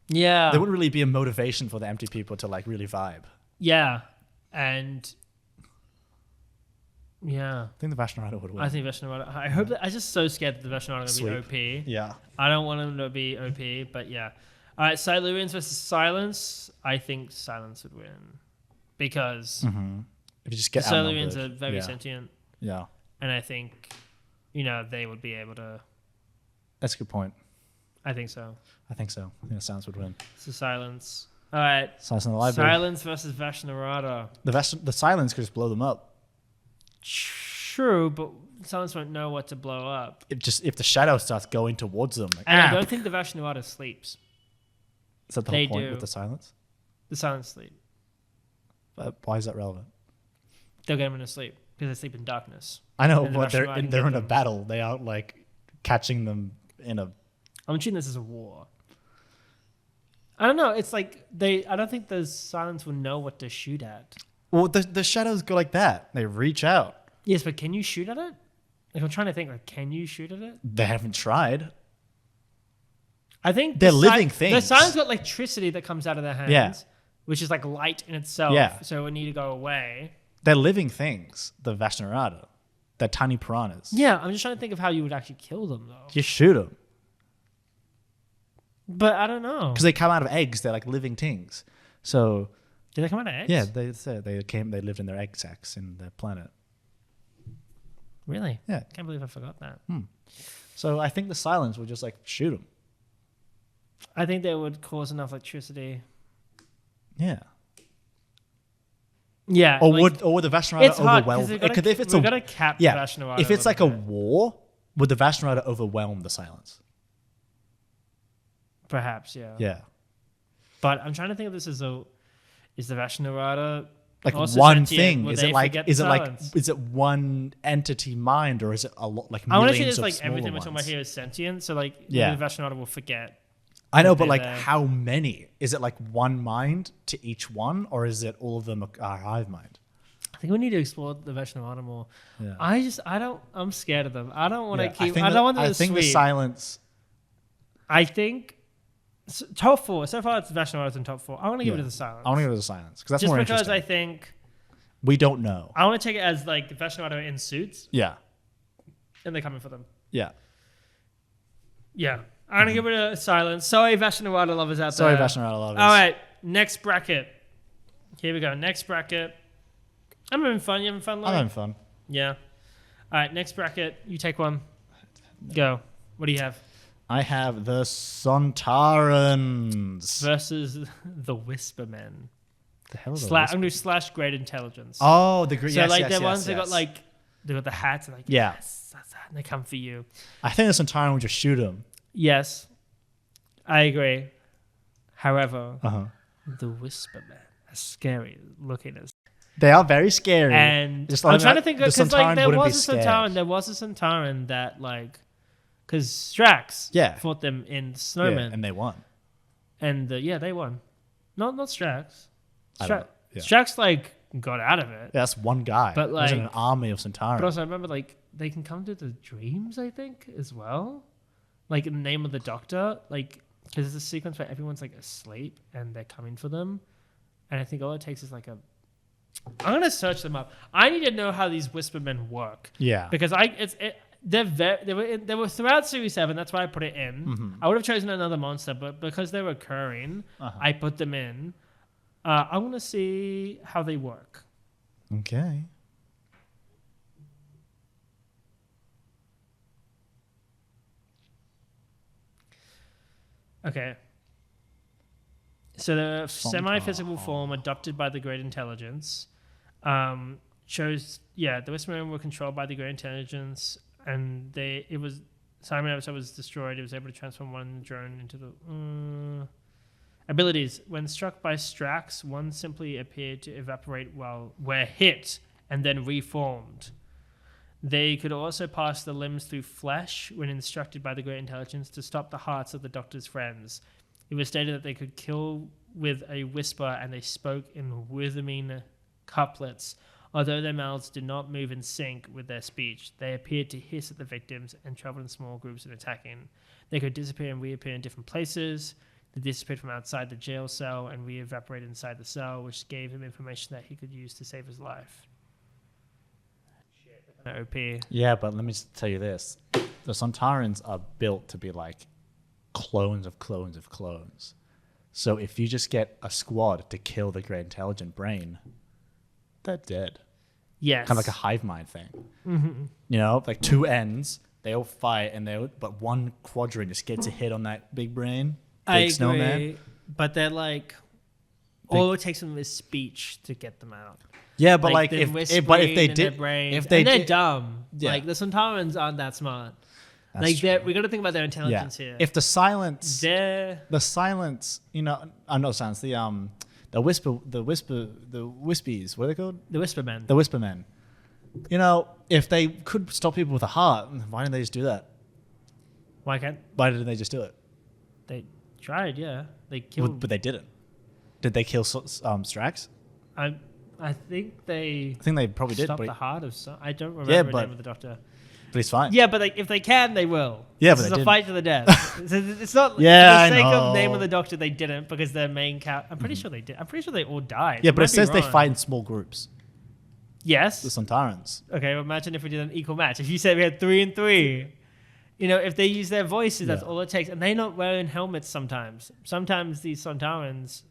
Yeah. There wouldn't really be a motivation for the empty people to like really vibe. Yeah. And yeah. I think the Vashnarada would win. I think Vashnarada. I hope that. I'm just so scared that the Vashnarada is going to be OP. Yeah. I don't want them to be OP, but yeah. All right, Silurians versus Silence. I think Silence would win because If you just the get Silurians are outnumbered. very sentient, Yeah, and I think they would be able to. that's a good point. I think so. I think so. I think the Silence would win. So Silence. All right. Silence in the library. Silence versus Vashnarada. The Silence could just blow them up. True, but Silence won't know what to blow up. If the shadow starts going towards them. Like, And I don't think the Vashnarada sleeps. Is that the they whole point do. with the Silence? The Silence sleep. Why is that relevant? They'll get them into sleep because they sleep in darkness. I know, And the but Vashnarada can they're get in a them. battle. They aren't like catching them in a. I'm treating this as a war. I don't know. It's like I don't think the Silence will know what to shoot at. Well, the shadows go like that. They reach out. Yes, but can you shoot at it? Like I'm trying to think. Like, can you shoot at it? They haven't tried. I think They're living The things. Silence got electricity that comes out of their hands, Yeah. which is like light in itself. Yeah. So it need to go away. They're living things. The Vashnarada. They're tiny piranhas. Yeah, I'm just trying to think of how you would actually kill them though. You shoot them. But I don't know. Because they come out of eggs. They're like living things. So Did they come out of eggs? yeah, they said they lived in their egg sacs in their planet. Really? Yeah. Can't believe I forgot that. So I think the silence would just like shoot them. I think they would cause enough electricity. Yeah. Yeah. Or like, would the Vashnarada it's hard overwhelm? because If it's we've got to cap yeah, Vashnarada if it's like a little bit. war, would the Vashnarada overwhelm the silence? Perhaps, yeah. Yeah. But I'm trying to think of this as is the Vashnarada Like also one sentient? thing. Will Is they it like forget is the it like silence? is it one entity mind or is it a lot like I want to millions say of this like everything we're smaller talking ones? about here is sentient. So like Yeah. the Vashnarada will forget. I know, that but they're like there. how many? Is it like one mind to each one, or is it all of them are hive mind? I think we need to explore the Vashnarada more. Yeah. I'm scared of them. I don't want to Yeah, keep. think I don't want them I to think the sweep. silence. I think top 4. So far, it's Vashnarada's in top 4. I want to give it Yeah. to the silence. I want to go to the silence because that's Just more because interesting. I think We don't know. I want to take it as like the Vashnarada in suits Yeah. and they're coming for them. Yeah. Yeah. I'm going to give it a silence. Sorry, Vashnarada lovers out Sorry, there. Vashnarada lovers. All right. Next bracket. Here we go. Next bracket. I'm having fun. You having fun, I'm Laurie? having fun. Yeah. All right. Next bracket. You take one. Go. What do you have? I have the Sontarans. Versus the Whispermen. The hell is I'm going to do slash great intelligence. Oh, the great. So Yes, like yes, the yes, ones that got yes. like they got the hats and like Yeah. yes, that's that, and they come for you. I think the Sontaran would just shoot him. Yes, I agree. However, The Whispermen are scary looking as. They are very scary. And Just I'm like trying to that, think the because like Sontaran there wouldn't was be a scared. Sontaran. There was a Sontaran that like because Strax fought them in Snowman and they won. and they won. Not Strax. I don't know. Yeah. Strax like got out of it. Yeah, that's one guy. But, It wasn't an like- army of Sontaran. But also, I remember like they can come to the dreams. I think as well, like in the name of the Doctor, like because there's a sequence where everyone's like asleep and they're coming for them, and I think all it takes is like a. I'm gonna search them up. I need to know how these Whispermen work yeah. because they were throughout Series 7. That's why I put it in. Mm-hmm. I would have chosen another monster, but because they're recurring, I put them in. I want to see how they work. Okay. Okay. So the semi-physical form adopted by the Great Intelligence shows, the Whispermen were controlled by the Great Intelligence, and Simon Episode was destroyed. It was able to transform one drone into the abilities. When struck by Strax, one simply appeared to evaporate while were hit and then reformed. They could also pass the limbs through flesh when instructed by the Great Intelligence to stop the hearts of the Doctor's friends. It was stated that they could kill with a whisper, and they spoke in rhythming couplets. Although their mouths did not move in sync with their speech, they appeared to hiss at the victims and traveled in small groups and attacking. They could disappear and reappear in different places. They disappeared from outside the jail cell and re-evaporated inside the cell, which gave him information that he could use to save his life. OP. Yeah, but let me just tell you this. The Sontarans are built to be like clones of clones of clones. So if you just get a squad to kill the Great Intelligent Brain, they're dead. Yes. Kind of like a hive mind thing. Mm-hmm. You know, like two ends, they all fight, but one quadrant just gets a hit on that big brain, big snowman. But they're like, all it takes them is speech to get them out. Yeah, but like them if whispering they in their did, brains. if they and they're did, dumb. Yeah. Like the Sontarans aren't that smart. That's Like we got to think about their intelligence here. If the silence, they're you know, not silence, the wispies, what are they called? the Whispermen. The Whispermen. You know, if they could stop people with a heart, why didn't they just do that? Why can't Why didn't they just do it? they tried? Yeah, they killed. But they didn't. Did they kill Strax? I think they. I think they probably did. Stopped But, the heart of some. I don't remember the but- name of the Doctor. but he's fine. Yeah, but if they can, they will. Yeah, this but is they a didn't. fight to the death. It's not. Yeah, for the I sake know. of name of the Doctor, they didn't because their main I'm pretty sure they did. I'm pretty sure they all died. Yeah, I but might it says be they wrong. fight in small groups. Yes. The Sontarans. Okay, well, imagine if we did an equal match. If you said we had 3 and 3, you know, if they use their voices, that's all it takes. And they're not wearing helmets sometimes. Sometimes these Sontarans,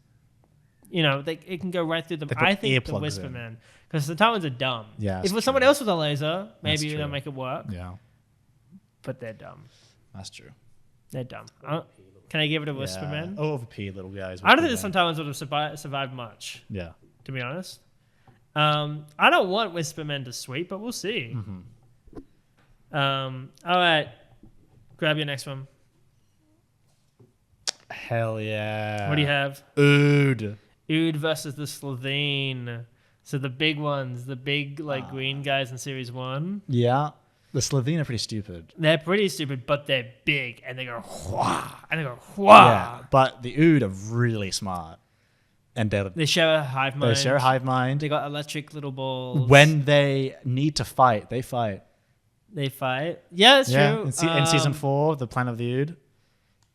you know, it can go right through them. I think the Whispermen, because Sontarans are dumb. Yeah, if it was someone else with a laser, maybe they'll make it work. Yeah. But they're dumb. That's true. They're dumb. Can I give it a Whisperman? Oh, OVP little guys. I don't think the Sontarans would have survived much. Yeah. To be honest. I don't want Whispermen to sweep, but we'll see. All right. Grab your next one. Hell yeah. What do you have? Ood. Ood versus the Slovene. So the big ones, the big green guys in Series 1. Yeah. The Slovene are pretty stupid. They're pretty stupid, but they're big and they go whah, and they go whah. Yeah, but the Ood are really smart. And they share a hive mind. They share a hive mind. They got electric little balls. When they need to fight, they fight. They fight. Yeah, that's true. In season 4, the Planet of the Ood.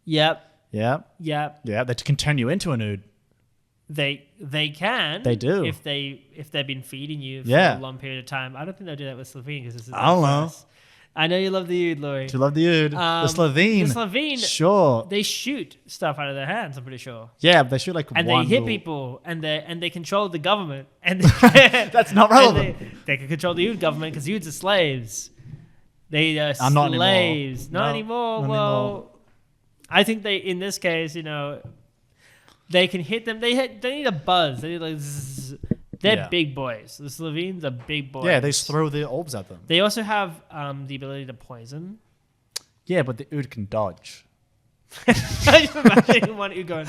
Yep. Yep. Yep. Yeah, they can turn you into an Ood. They can. They do. If they've been feeding you for a long period of time. I don't think they'll do that with Slovene because this is. I don't know. I know you love the Ood, Laurie. You love the Ood. The Slovene. The Slovene. Sure. They shoot stuff out of their hands. I'm pretty sure. Yeah, but they shoot and they hit people, and they control the government, and that's not relevant. They can control the Ood government because Oods are slaves. They are not slaves. Anymore. Not anymore. Well, I think in this case, you know, they can hit them. They need a buzz. They need like zzz. They're big boys. The Slovenes are big boys. Yeah, they just throw the orbs at them. They also have the ability to poison. Yeah, but the Ood can dodge. I'm just imagining one Ood going.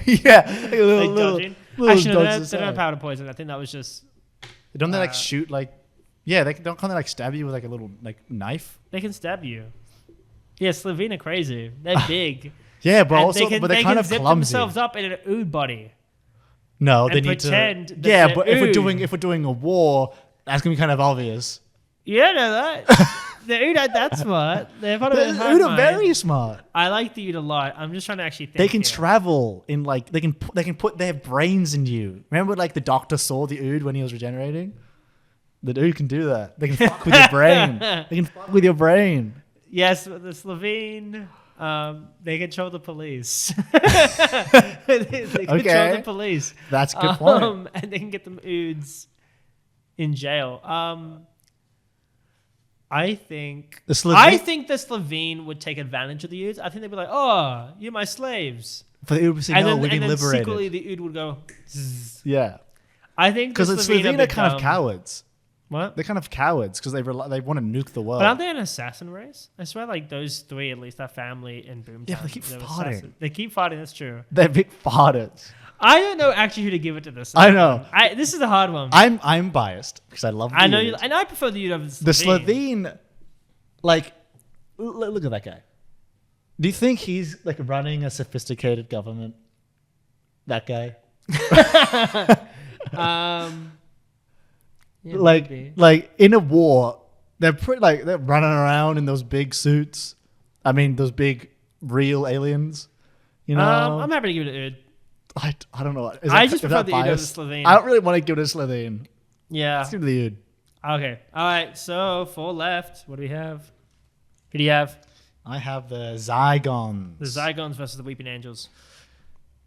Yeah, like dodging. Actually, no, they don't have power to poison. I think that was just. Don't they shoot like? Yeah, they don't kind of stab you with like a little knife. They can stab you. Yeah, Slovene are crazy. They're big. Yeah, but and also, but they're kind of zip clumsy. Themselves up in an Ood body. No, they need to. Yeah, but if we're doing a war, that's gonna be kind of obvious. Yeah, no, that the Ood aren't that smart. They're part of the Ood are very smart. I like the Ood a lot. I'm just trying to actually think. They can travel in they can put their brains in you. Remember, the Doctor saw the Ood when he was regenerating. The Ood can do that. They can fuck with your brain. They can fuck with your brain. Yes, the Slovene. They control the police. they control the police. That's a good point. And they can get them Oods in jail. I think the Slovene would take advantage of the Oods. I think they'd be like, "Oh, you're my slaves." For the Ood, we've been liberated. Secretly, the Ood would go. Zzz. Yeah, I think because the Slovene are kind of cowards. What? They're kind of cowards because they want to nuke the world. But aren't they an assassin race? I swear, those three at least, are family in Boomtown. Yeah, but they keep fighting. They keep fighting. That's true. They're big farters. I don't know actually who to give it to this. I know. This is a hard one. I'm biased because I love. I know. And I prefer the Ood over the Slovene. The Slovene, look at that guy. Do you think he's running a sophisticated government? That guy. Yeah, in a war, they're pretty they're running around in those big suits. I mean, those big real aliens. You know, I'm happy to give it to Ood. I don't know. I just prefer the Ood over the Slovene. I don't really want to give it to Slovene. Yeah, let's give it to the Ood. Okay, all right. So 4 left. What do we have? Who do you have? I have the Zygons. The Zygons versus the Weeping Angels.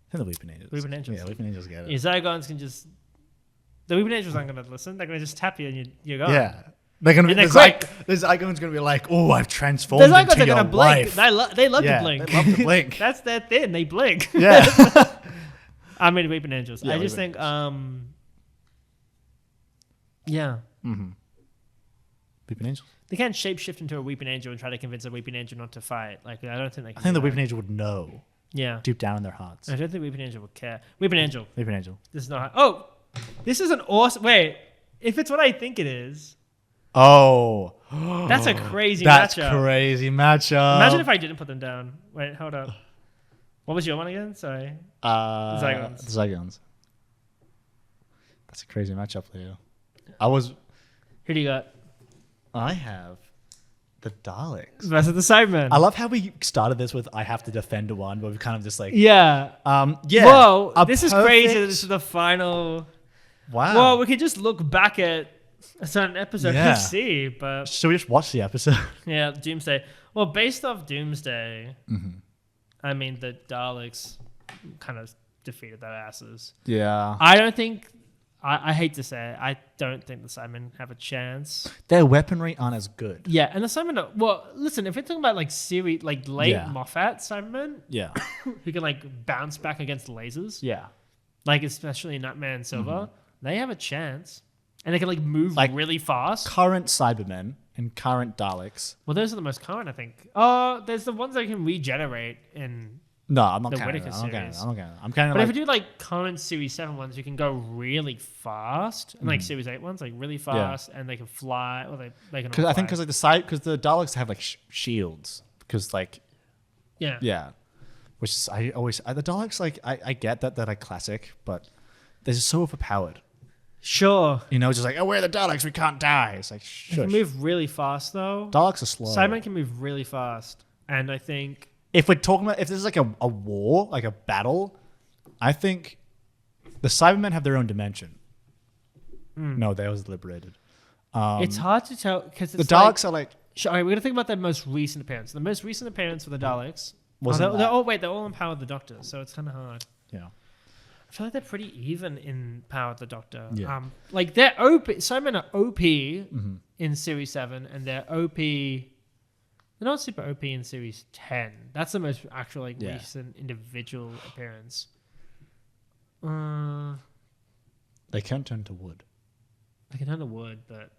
I think the Weeping Angels. Weeping Angels. Yeah, Weeping Angels get it. Yeah, Zygons can just. The Weeping Angels aren't going to listen. They're going to just tap you and you're gone. Yeah. They're going to be quick. The Zygon's going to be like, oh, I've transformed into your wife. The Zygons are going to blink. They love to blink. They love to blink. That's their thing. They blink. Yeah. I mean, Weeping Angels. Yeah, I just think, yeah. Mm-hmm. Weeping Angels? They can't shapeshift into a Weeping Angel and try to convince a Weeping Angel not to fight. I don't think they can. I think the Weeping Angel would know. Yeah. Deep down in their hearts. I don't think Weeping Angel would care. Weeping Angel. Weeping Angel. This is not. Oh! This is an awesome. Wait, if it's what I think it is. Oh. That's a crazy matchup. That's crazy matchup. Imagine if I didn't put them down. Wait, hold up. What was your one again? Sorry. Zygons. The Zygons. That's a crazy matchup, Leo. Who do you got? I have the Daleks. Versus the Cybermen. I love how we started this with I have to defend one, but we kind of just Yeah. Yeah. Whoa, this is crazy. This is the final. Wow. Well, we could just look back at It's not an episode Yeah. of C, but Should we just watch the episode? yeah, Doomsday. Well, based off Doomsday, Mm-hmm. I mean, the Daleks kind of defeated their asses. Yeah. I don't think. I hate to say it, I don't think the Cybermen have a chance. Their weaponry aren't as good. Yeah, and the Cybermen. Well, listen, if we're talking about like series, like late Yeah. Moffat Cybermen Yeah. who can like bounce back against lasers, Yeah. like especially Nightmare and Silver, they have a chance, and they can like move Like, really fast. Current Cybermen and current Daleks. Well, those are the most current, I think. Oh, there's the ones that can regenerate in. No, I'm not The counting Whittaker that. I'm not counting series. that. I'm not counting that. I'm counting But if like we do like current Series 7 ones, you can go really fast, and like Series 8 ones, like really fast, and they can fly. Or they can. because all I think fly. because the Daleks have like shields because like yeah. which is the Daleks like I get that they're like classic, but they're just so overpowered. Sure. You know, just like, oh, we're the Daleks, we can't die. It's like, They can shush. move really fast though. Daleks are slow. Cybermen can move really fast, and I think If we're talking about, if this is like a war, like a battle, I think the Cybermen have their own dimension. No, they was liberated. it's hard to tell because The Daleks are like, Sure, all right, we're gonna think about their most recent appearance. The most recent appearance for the Daleks. Wasn't they're that- all empowered the Doctor, so it's kind of hard. yeah. I feel like they're pretty even in Power of the Doctor. Yeah. Like they're OP. Cybermen are OP in Series 7, and they're OP. They're not super OP in Series 10. That's the most actual like Yeah. recent individual appearance. They can't turn to wood. I can turn to wood, but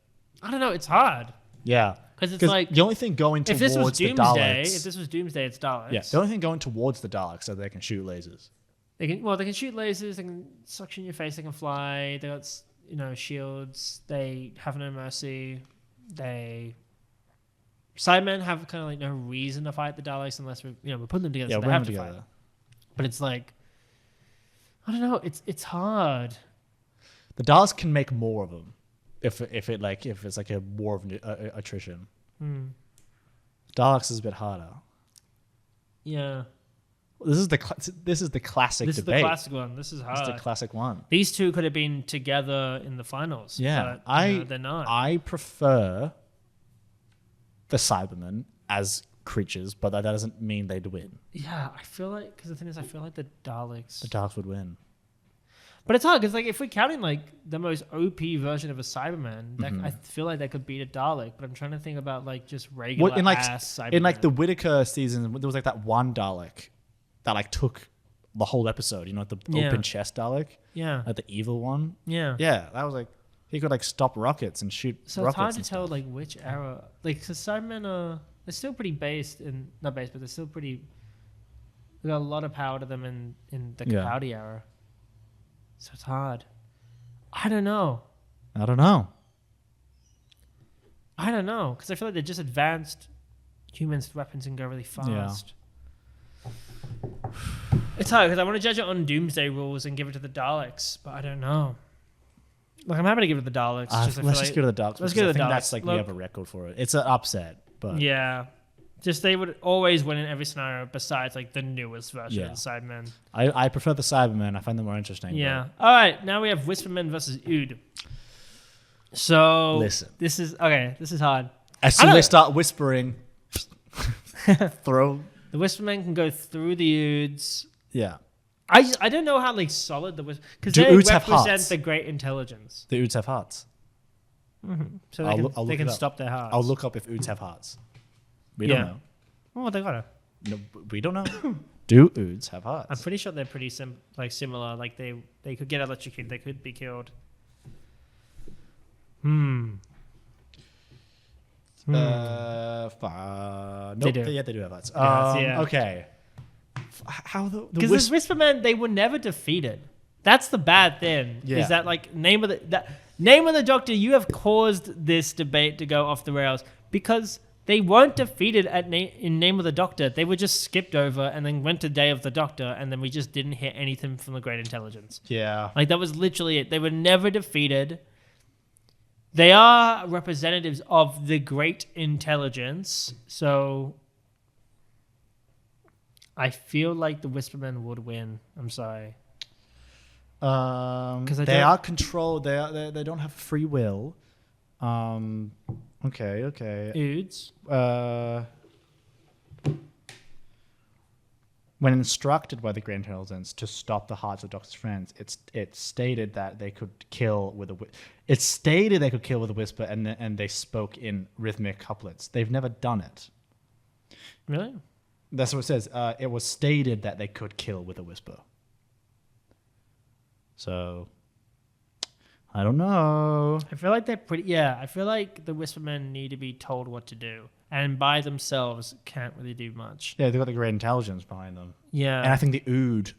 I don't know. It's hard Yeah. because it's like the only thing going if towards this was the Doomsday, Daleks. if this was Doomsday, it's Daleks. Yeah, the only thing going towards the Daleks is that they can shoot lasers. They can shoot lasers. They can suction your face. They can fly. They got shields. They have no mercy. Cybermen have kind of like no reason to fight the Daleks unless we're putting them together. Yeah, so we're they have them to fight. together. But it's like I don't know. It's hard. The Daleks can make more of them if it's like a war of attrition. Daleks is a bit harder. Yeah. This is the classic This is the debate. classic one. This is hard. This is the classic one. These two could have been together in the finals. Yeah, but, they're not. I prefer the Cybermen as creatures, but that doesn't mean they'd win. Yeah, I feel like because the thing is, I feel like the Daleks. The Daleks would win. But it's hard because like if we're counting like the most OP version of a Cyberman, that, I feel like that could beat a Dalek. But I'm trying to think about like just regular In like ass Cybermen. in like the Whittaker season, there was like that one Dalek that like took the whole episode. You know, the open chest Dalek, yeah, like the evil one. yeah. Yeah, that was like he could like stop rockets and shoot. So rockets it's hard to and tell stuff. like which era. Like because Cybermen are they're still pretty based in not based, but they're still pretty. They got a lot of power to them in the Yeah. Capaldi era. So it's hard. I don't know I don't know. because I feel like they're just advanced humans with weapons and go really fast. It's hard because I want to judge it on Doomsday rules and give it to the Daleks, but I don't know. Like I'm happy to give it to the Daleks. Let's I feel just like- go to the Daleks. let's because go to I the think Daleks. that's like we Look- have a record for it. It's an upset, but Yeah. Just they would always win in every scenario besides like the newest version Yeah. of the Cybermen. I prefer the Cybermen. I find them more interesting. Yeah. All right. Now we have Whispermen versus Ood. So Listen. This is okay. This is hard. As I soon as don't- they start whispering, throw. The Whispermen can go through the Oods. Yeah. I don't know how like solid the because Do they Oods have represent hearts? the great intelligence, The Oods have hearts. so I'll they look- I'll they look can it up. stop their hearts. I'll look up if Oods have hearts. We Yeah. don't know. Oh, they gotta. No, we don't know. Do Oods have hearts? I'm pretty sure they're pretty similar. Like they could get electrocuted. They could be killed. Nope. do. Yeah, they do have hearts. Yeah. Okay. How the Because this Whispermen, they were never defeated. That's the bad thing. Yeah. Is that like name of the Doctor? You have caused this debate to go off the rails because they weren't defeated in Name of the Doctor. They were just skipped over and then went to Day of the Doctor, and then we just didn't hear anything from the Great Intelligence. Yeah. Like that was literally it. They were never defeated. They are representatives of the Great Intelligence, so I feel like the Whispermen would win. I'm sorry. Because I they don't- are controlled. They don't have free will. Okay. Oods. When instructed by the Grand Heralds to stop the hearts of Doctor's friends, it stated that they could kill with a whisper, and they spoke in rhythmic couplets. They've never done it. Really? That's what it says. It was stated that they could kill with a whisper. So, I don't know. I feel like they're pretty. Yeah, I feel like the Whispermen need to be told what to do, and by themselves can't really do much. Yeah, they've got the great intelligence behind them. Yeah, And I think the Ood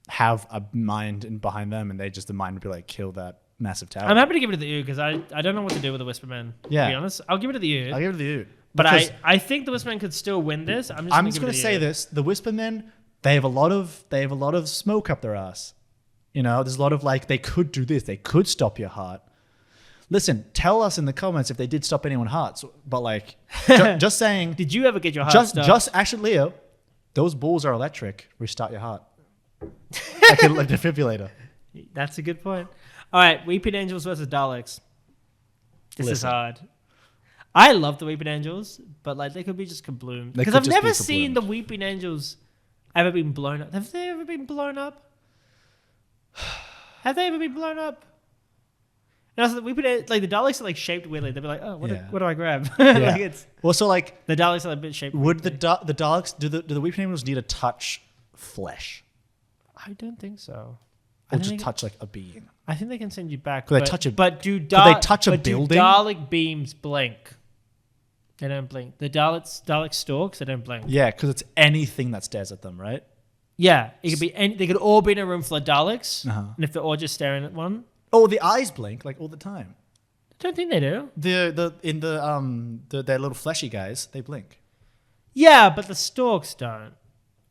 have a mind behind them, and the mind would be like, kill that massive tower. I'm happy to give it to the Ood because I don't know what to do with the Whispermen. Yeah. To be honest, I'll give it to the Ood. I'll give it to the Ood. But I think the Whispermen could still win this. I'm just going to say this: the Whispermen, they have a lot of smoke up their ass. You know, there's a lot of like, they could do this, they could stop your heart. Listen, tell us in the comments if they did stop anyone's hearts. But like, just saying. Did you ever get your heart stopped? Just actually, Leo, those balls are electric. Restart your heart. Like a defibrillator. That's a good point. All right, Weeping Angels versus Daleks. This is hard. I love the Weeping Angels, but like they could be just kabloomed. Because I've never seen the Weeping Angels ever been blown up. Have they ever been blown up? Have they ever been blown up? And also, the Daleks are like shaped weirdly. They'd be like, oh, what do I grab? Yeah. Like well, so like the Daleks are a bit shaped. Would the Daleks do the Weeping Angels need to touch flesh? I don't think so. Or just touch like a being? I think they can send you back. Could they touch a? But do they touch a building? Do Dalek beams blink? They don't blink. The Dalek stalks. They don't blink. Yeah, because it's anything that stares at them, right? Yeah, it could be. They could all be in a room full of Daleks, and if they're all just staring at one. Oh, the eyes blink like all the time. I don't think they do. Their little fleshy guys, they blink. Yeah, but the stalks don't,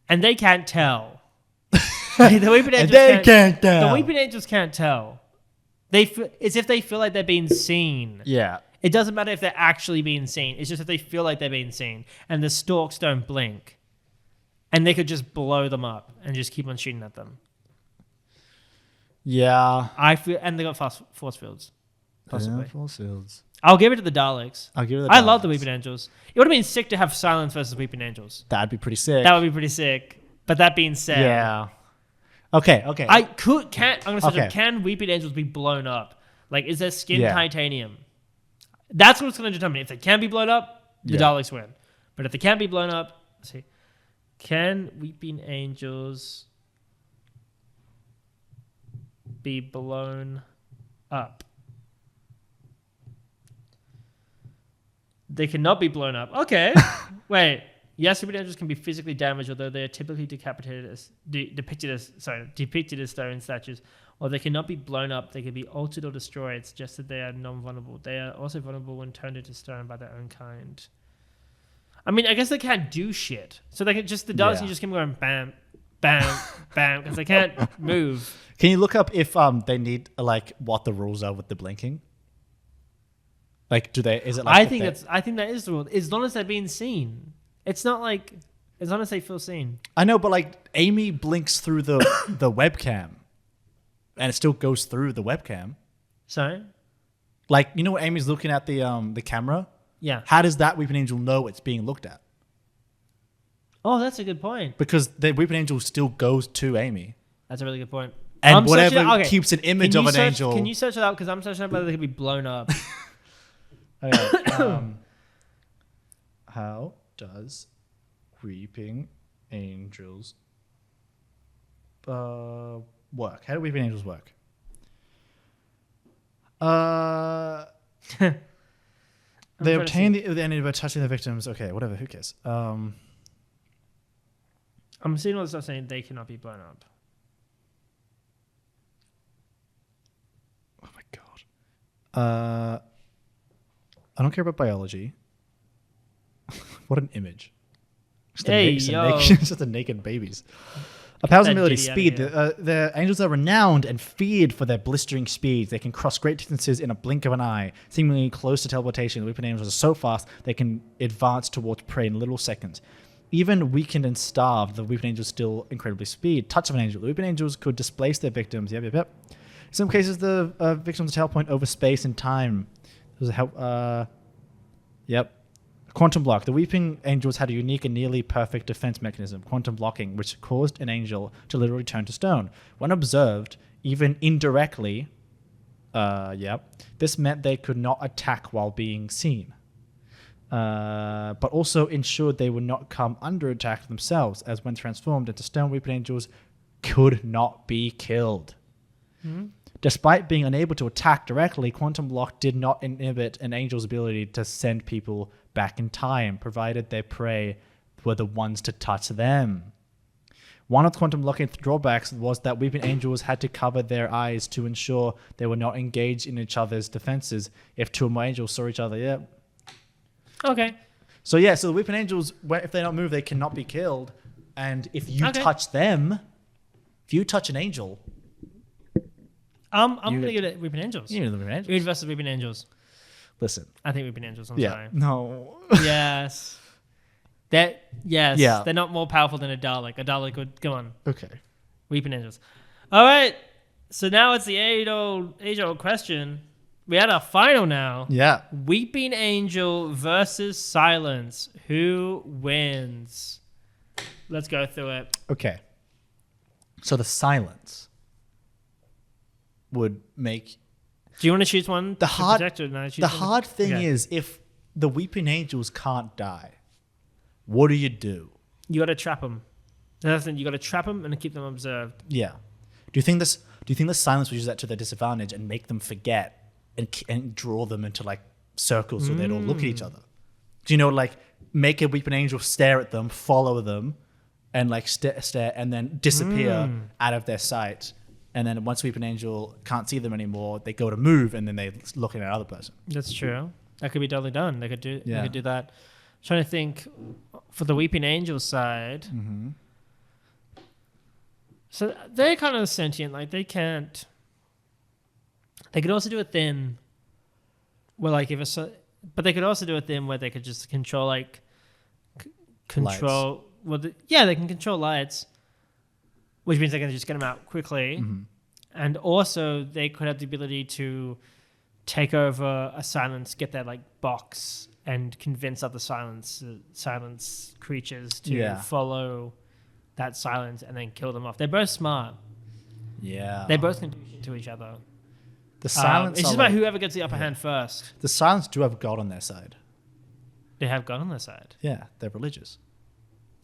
and they can't tell. The Weeping Angels can't tell. The Weeping Angels can't tell. It's if they feel like they're being seen. Yeah. It doesn't matter if they're actually being seen. It's just if they feel like they're being seen, and the stalks don't blink. And they could just blow them up and just keep on shooting at them. Yeah. And they got fast force fields. Possibly. Yeah, force fields. I'll give it to the Daleks. I love the Weeping Angels. It would have been sick to have Silence versus Weeping Angels. That'd be pretty sick. That would be pretty sick. But that being said, yeah. Okay. I'm gonna say, can Weeping Angels be blown up? Like, is their skin titanium? That's what's gonna determine. If they can be blown up, the Daleks win. But if they can't be blown up, let's see. Can Weeping Angels be blown up? They cannot be blown up. Okay. Wait. Yes, Weeping Angels can be physically damaged, although they are typically depicted as stone statues. Or they cannot be blown up. They can be altered or destroyed. It's just that they are non-vulnerable. They are also vulnerable when turned into stone by their own kind. I mean, I guess they can't do shit. So they can just, the Daleks can just keep going bam, bam, bam, because they can't move. Can you look up if they need, like, what the rules are with the blinking? Like, is it like... I think that is the rule. As long as they're being seen. It's not like, as long as they feel seen. I know, but like, Amy blinks through the webcam. And it still goes through the webcam. So? Like, you know when Amy's looking at the camera? Yeah. How does that Weeping Angel know it's being looked at? Oh, that's a good point. Because the Weeping Angel still goes to Amy. That's a really good point. And whatever keeps an image of an angel. Can you search it out? Because I'm searching up whether they could be blown up. Okay. How does Weeping Angels work? How do Weeping Angels work? They obtain the identity by touching the victims. Okay, whatever. Who cares? I'm seeing all this stuff saying they cannot be blown up. Oh my god. I don't care about biology. What an image. Just a naked babies. A thousand ability speed. The angels are renowned and feared for their blistering speeds. They can cross great distances in a blink of an eye, seemingly close to teleportation. The Weeping Angels are so fast they can advance towards prey in little seconds. Even weakened and starved, the Weeping Angels still incredibly speed. Touch of an angel. The Weeping Angels could displace their victims. Yep. In some cases, the victims teleport over space and time. Does it help? Yep. Quantum block. The weeping angels had a unique and nearly perfect defense mechanism, quantum blocking, which caused an angel to literally turn to stone. When observed, even indirectly, this meant they could not attack while being seen. But also ensured they would not come under attack themselves, as when transformed into stone, weeping angels could not be killed. Mm-hmm. Despite being unable to attack directly, quantum block did not inhibit an angel's ability to send people back in time, provided their prey were the ones to touch them. One of the quantum blocking's drawbacks was that weeping angels had to cover their eyes to ensure they were not engaged in each other's defenses. If two or more angels saw each other, Okay. So the weeping angels, if they don't move, they cannot be killed. And if you touch them, if you touch an angel... I'm going to give it Weeping Angels. You know the Weeping Angels. Weed versus Weeping Angels. Listen. I think Weeping Angels. I'm sorry. No. Yes. They're not more powerful than a Dalek. A Dalek would... Come on. Okay. Weeping Angels. All right. So now it's the age-old question. We had our final now. Yeah. Weeping Angel versus Silence. Who wins? Let's go through it. Okay. So the Silence would make... Do you want to choose one? The hard thing Okay. is, if the weeping angels can't die, what do? You got to trap them. That's the thing. You got to trap them and keep them observed. Yeah. Do you think the Silence would use that to their disadvantage and make them forget and draw them into like circles so they'd all look at each other? Do you know, like make a weeping angel stare at them, follow them, and like stare and then disappear out of their sight? And then once weeping angel can't see them anymore, they go to move, and then they look at another person. That's true. That could be totally done. They could do that. I'm trying to think for the weeping angel side. Mm-hmm. So they're kind of sentient. Like they can't. They could also do a thing where, like, but they could also do a thing where they could just control, like, control. Lights. Well, they can control lights. Which means they can just get them out quickly. Mm-hmm. And also, they could have the ability to take over a Silence, get that like box, and convince other Silence creatures to follow that Silence and then kill them off. They're both smart. Yeah. They both can do shit to each other. The Silence... it's just about whoever gets the upper hand first. The Silence do have God on their side. They have God on their side. Yeah, they're religious.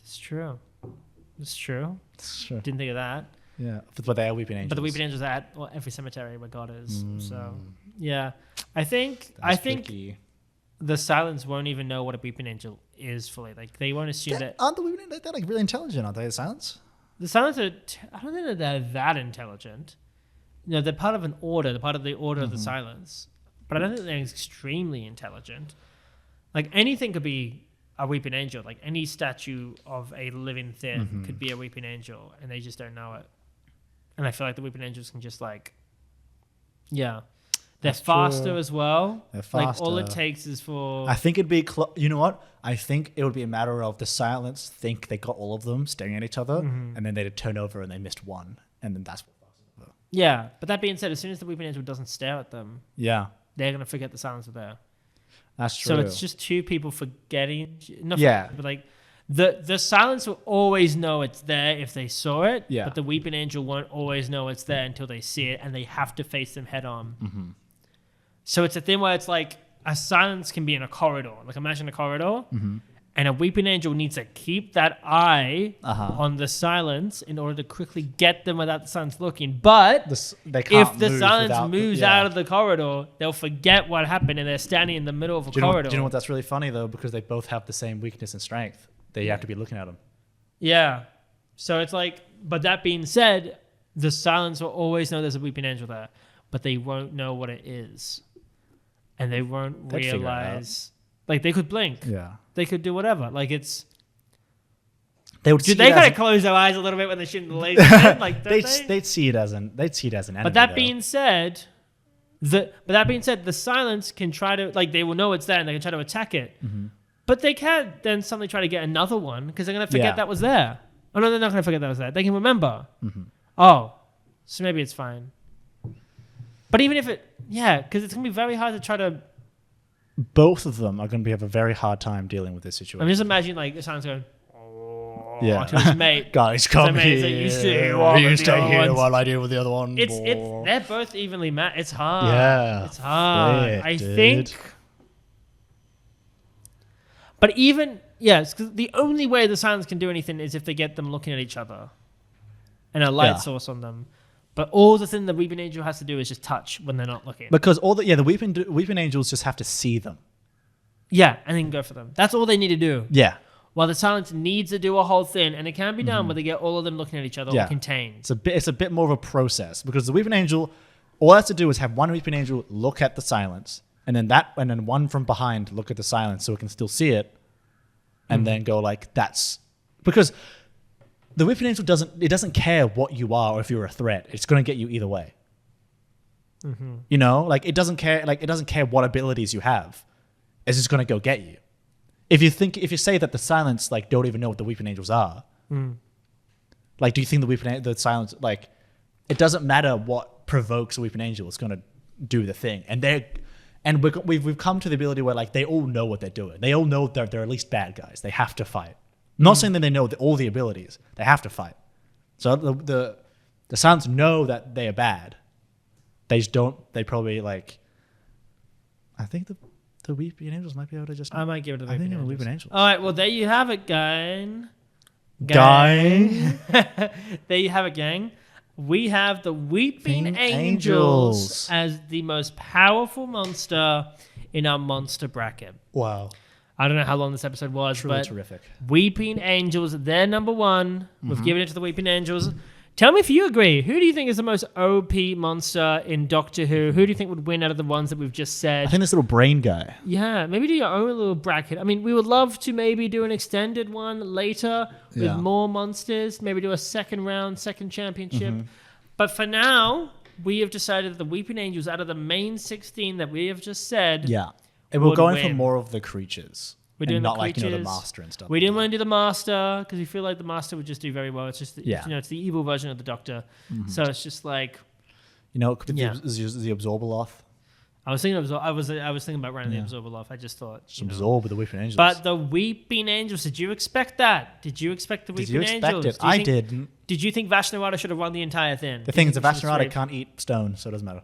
It's true. Didn't think of that. Yeah, but they are weeping angels. But the weeping angels are at every cemetery where God is. So yeah, I think tricky. The Silence won't even know what a weeping angel is fully. Like they won't assume that. Aren't the weeping angels like really intelligent? Aren't they? The Silence. The Silence are. I don't think that they're that intelligent. You know, they're part of an order. They're part of the order of the Silence. But I don't think they're extremely intelligent. Like anything could be a weeping angel. Like any statue of a living thing could be a weeping angel, and they just don't know it. And I feel like the weeping angels can just like, they're That's faster true. As well. They're faster. Like all it takes is for. I think it'd be. You know what? I think it would be a matter of the Silence think they got all of them staring at each other, and then they'd turn over and they missed one, and then that's. Yeah, but that being said, as soon as the weeping angel doesn't stare at them, they're gonna forget the Silence are there. That's true. So it's just two people forgetting. But like the Silence will always know it's there if they saw it. Yeah. But the weeping angel won't always know it's there until they see it, and they have to face them head on. Mm-hmm. So it's a thing where it's like a Silence can be in a corridor. Like imagine a corridor, and a weeping angel needs to keep that eye on the Silence in order to quickly get them without the Silence looking. But if the Silence moves out of the corridor, they'll forget what happened, and they're standing in the middle of a corridor. Do you know what that's really funny though? Because they both have the same weakness and strength. They have to be looking at them. Yeah. So it's like, but that being said, the Silence will always know there's a weeping angel there, but they won't know what it is. And they won't realize, like they could blink. Yeah. They could do whatever. Like it's, they gotta close their eyes a little bit when they're shooting the laser. Like they'd see it as an enemy. But that being said, the Silence can try to, like they will know it's there and they can try to attack it. Mm-hmm. But they can't then suddenly try to get another one because they're going to forget that was there. Oh, no, they're not going to forget that was there. They can remember. Mm-hmm. Oh, so maybe it's fine. But even if because it's going to be very hard to try to both of them are going to have a very hard time dealing with this situation. I'm just imagining like the sounds going. Oh, Yeah. to his mate. Guys, come mate, here. so you stay while You the stay other here ones- while I deal with the other one. It's they're both evenly matched. It's hard. Yeah, It's hard. flip, I dude. think. But even yes, 'cause the only way the silence can do anything is if they get them looking at each other, and a light Yeah. source on them. But all the thing the Weeping Angel has to do is just touch when they're not looking. Because the weeping angels just have to see them. Yeah, and then go for them. That's all they need to do. Yeah. While the silence needs to do a whole thing, and it can be done where they get all of them looking at each other Yeah. or contained. It's a bit more of a process because the weeping angel, all it has to do is have one weeping angel look at the silence, and then one from behind look at the silence so it can still see it, and then go like that's because the weeping angel doesn't care what you are or if you're a threat. It's going to get you either way. You know, like it doesn't care what abilities you have. It's just going to go get you. If you say that the silence like don't even know what the weeping angels are, like do you think the silence like it doesn't matter what provokes a weeping angel, it's going to do the thing, and we've come to the ability where like they all know what they're doing. They all know they're at least bad guys. They have to fight. I'm not saying that they know all the abilities. They have to fight. So the silence know that they are bad. They just don't. They probably like. I think the weeping angels might be able to just. I might give it to the I think Weeping the Angels. weeping angels. All right, well, there you have it, gang. Gang. There you have it, gang. We have the Weeping Weeping Angels Angels. as the most powerful monster in our monster bracket. Wow. I don't know how long this episode was, Truly but terrific. Weeping Angels, they're number one. We've given it to the Weeping Angels. Tell me if you agree. Who do you think is the most OP monster in Doctor Who? Who do you think would win out of the ones that we've just said? I think this little brain guy. Yeah, maybe do your own little bracket. I mean, we would love to maybe do an extended one later with Yeah. more monsters. Maybe do a second round, second championship. But for now, we have decided that the Weeping Angels, out of the main 16 that we have just said, Yeah. And we're Would going for win. more of the creatures. We're and doing the not like the creatures. master and stuff. we didn't want to do the Master because we feel like the Master would just do very well. It's just, Yeah. it's the evil version of the Doctor. So it's just like, it could be Yeah. the Absorbaloth. I was thinking about running the Absorber off. I just thought, Just absorb with the weeping angels. But the Weeping Angels, did you expect that? Did you expect the did Weeping you expect Angels? it? Do you I think- didn't. Did you think Vashnarada should have run the entire thing? The thing is, the Did you think Vashnarada she can't eat stone, so it doesn't matter.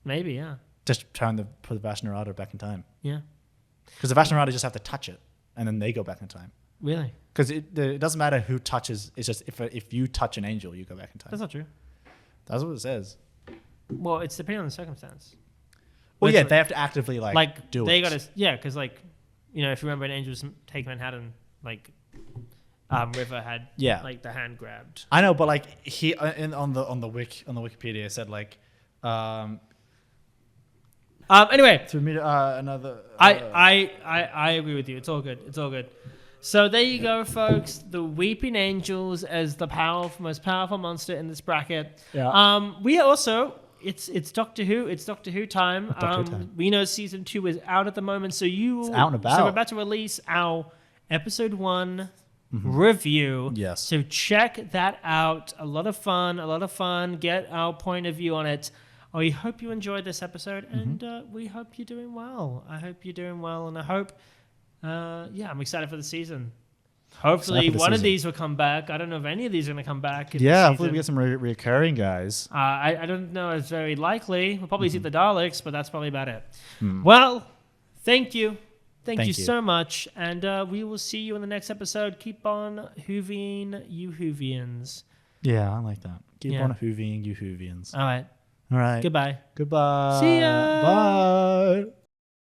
Maybe, yeah. Just trying to put the Vashnarada back in time. Yeah. Because the Vashnarada just have to touch it, and then they go back in time. Really? Because it doesn't matter who touches. It's just if you touch an angel, you go back in time. That's not true. That's what it says. Well, it's depending on the circumstance. Well, Well, yeah, it's they have to actively like do they it. gotta, yeah, because like, if you remember in Angels Take Manhattan, like, River had Yeah. like the hand grabbed. I know, but like he on the Wikipedia it said like Anyway, to meet another. I agree with you. It's all good. It's all good. So there you go, folks. The Weeping Angels as the most powerful monster in this bracket. Yeah. We also it's Doctor Who. It's Doctor Who time. Doctor Who time. We know season 2 is out at the moment, so It's out and about. So we're about to release our episode 1 review. Yes. So check that out. A lot of fun. Get our point of view on it. We hope you enjoyed this episode, and we hope you're doing well. I hope you're doing well, and I hope, I'm excited for the season. Hopefully, Excited for the one of season. these will come back. I don't know if any of these are going to come back. in Yeah, the hopefully we season. get some recurring guys. I don't know. It's very likely. We'll probably see the Daleks, but that's probably about it. Hmm. Well, thank you. Thank you you. so much, and we will see you in the next episode. Keep on hooving, you Whovians. Yeah, I like that. Keep Yeah. on hooving, you Whovians. All right. All right. Goodbye. Goodbye. See ya. Bye.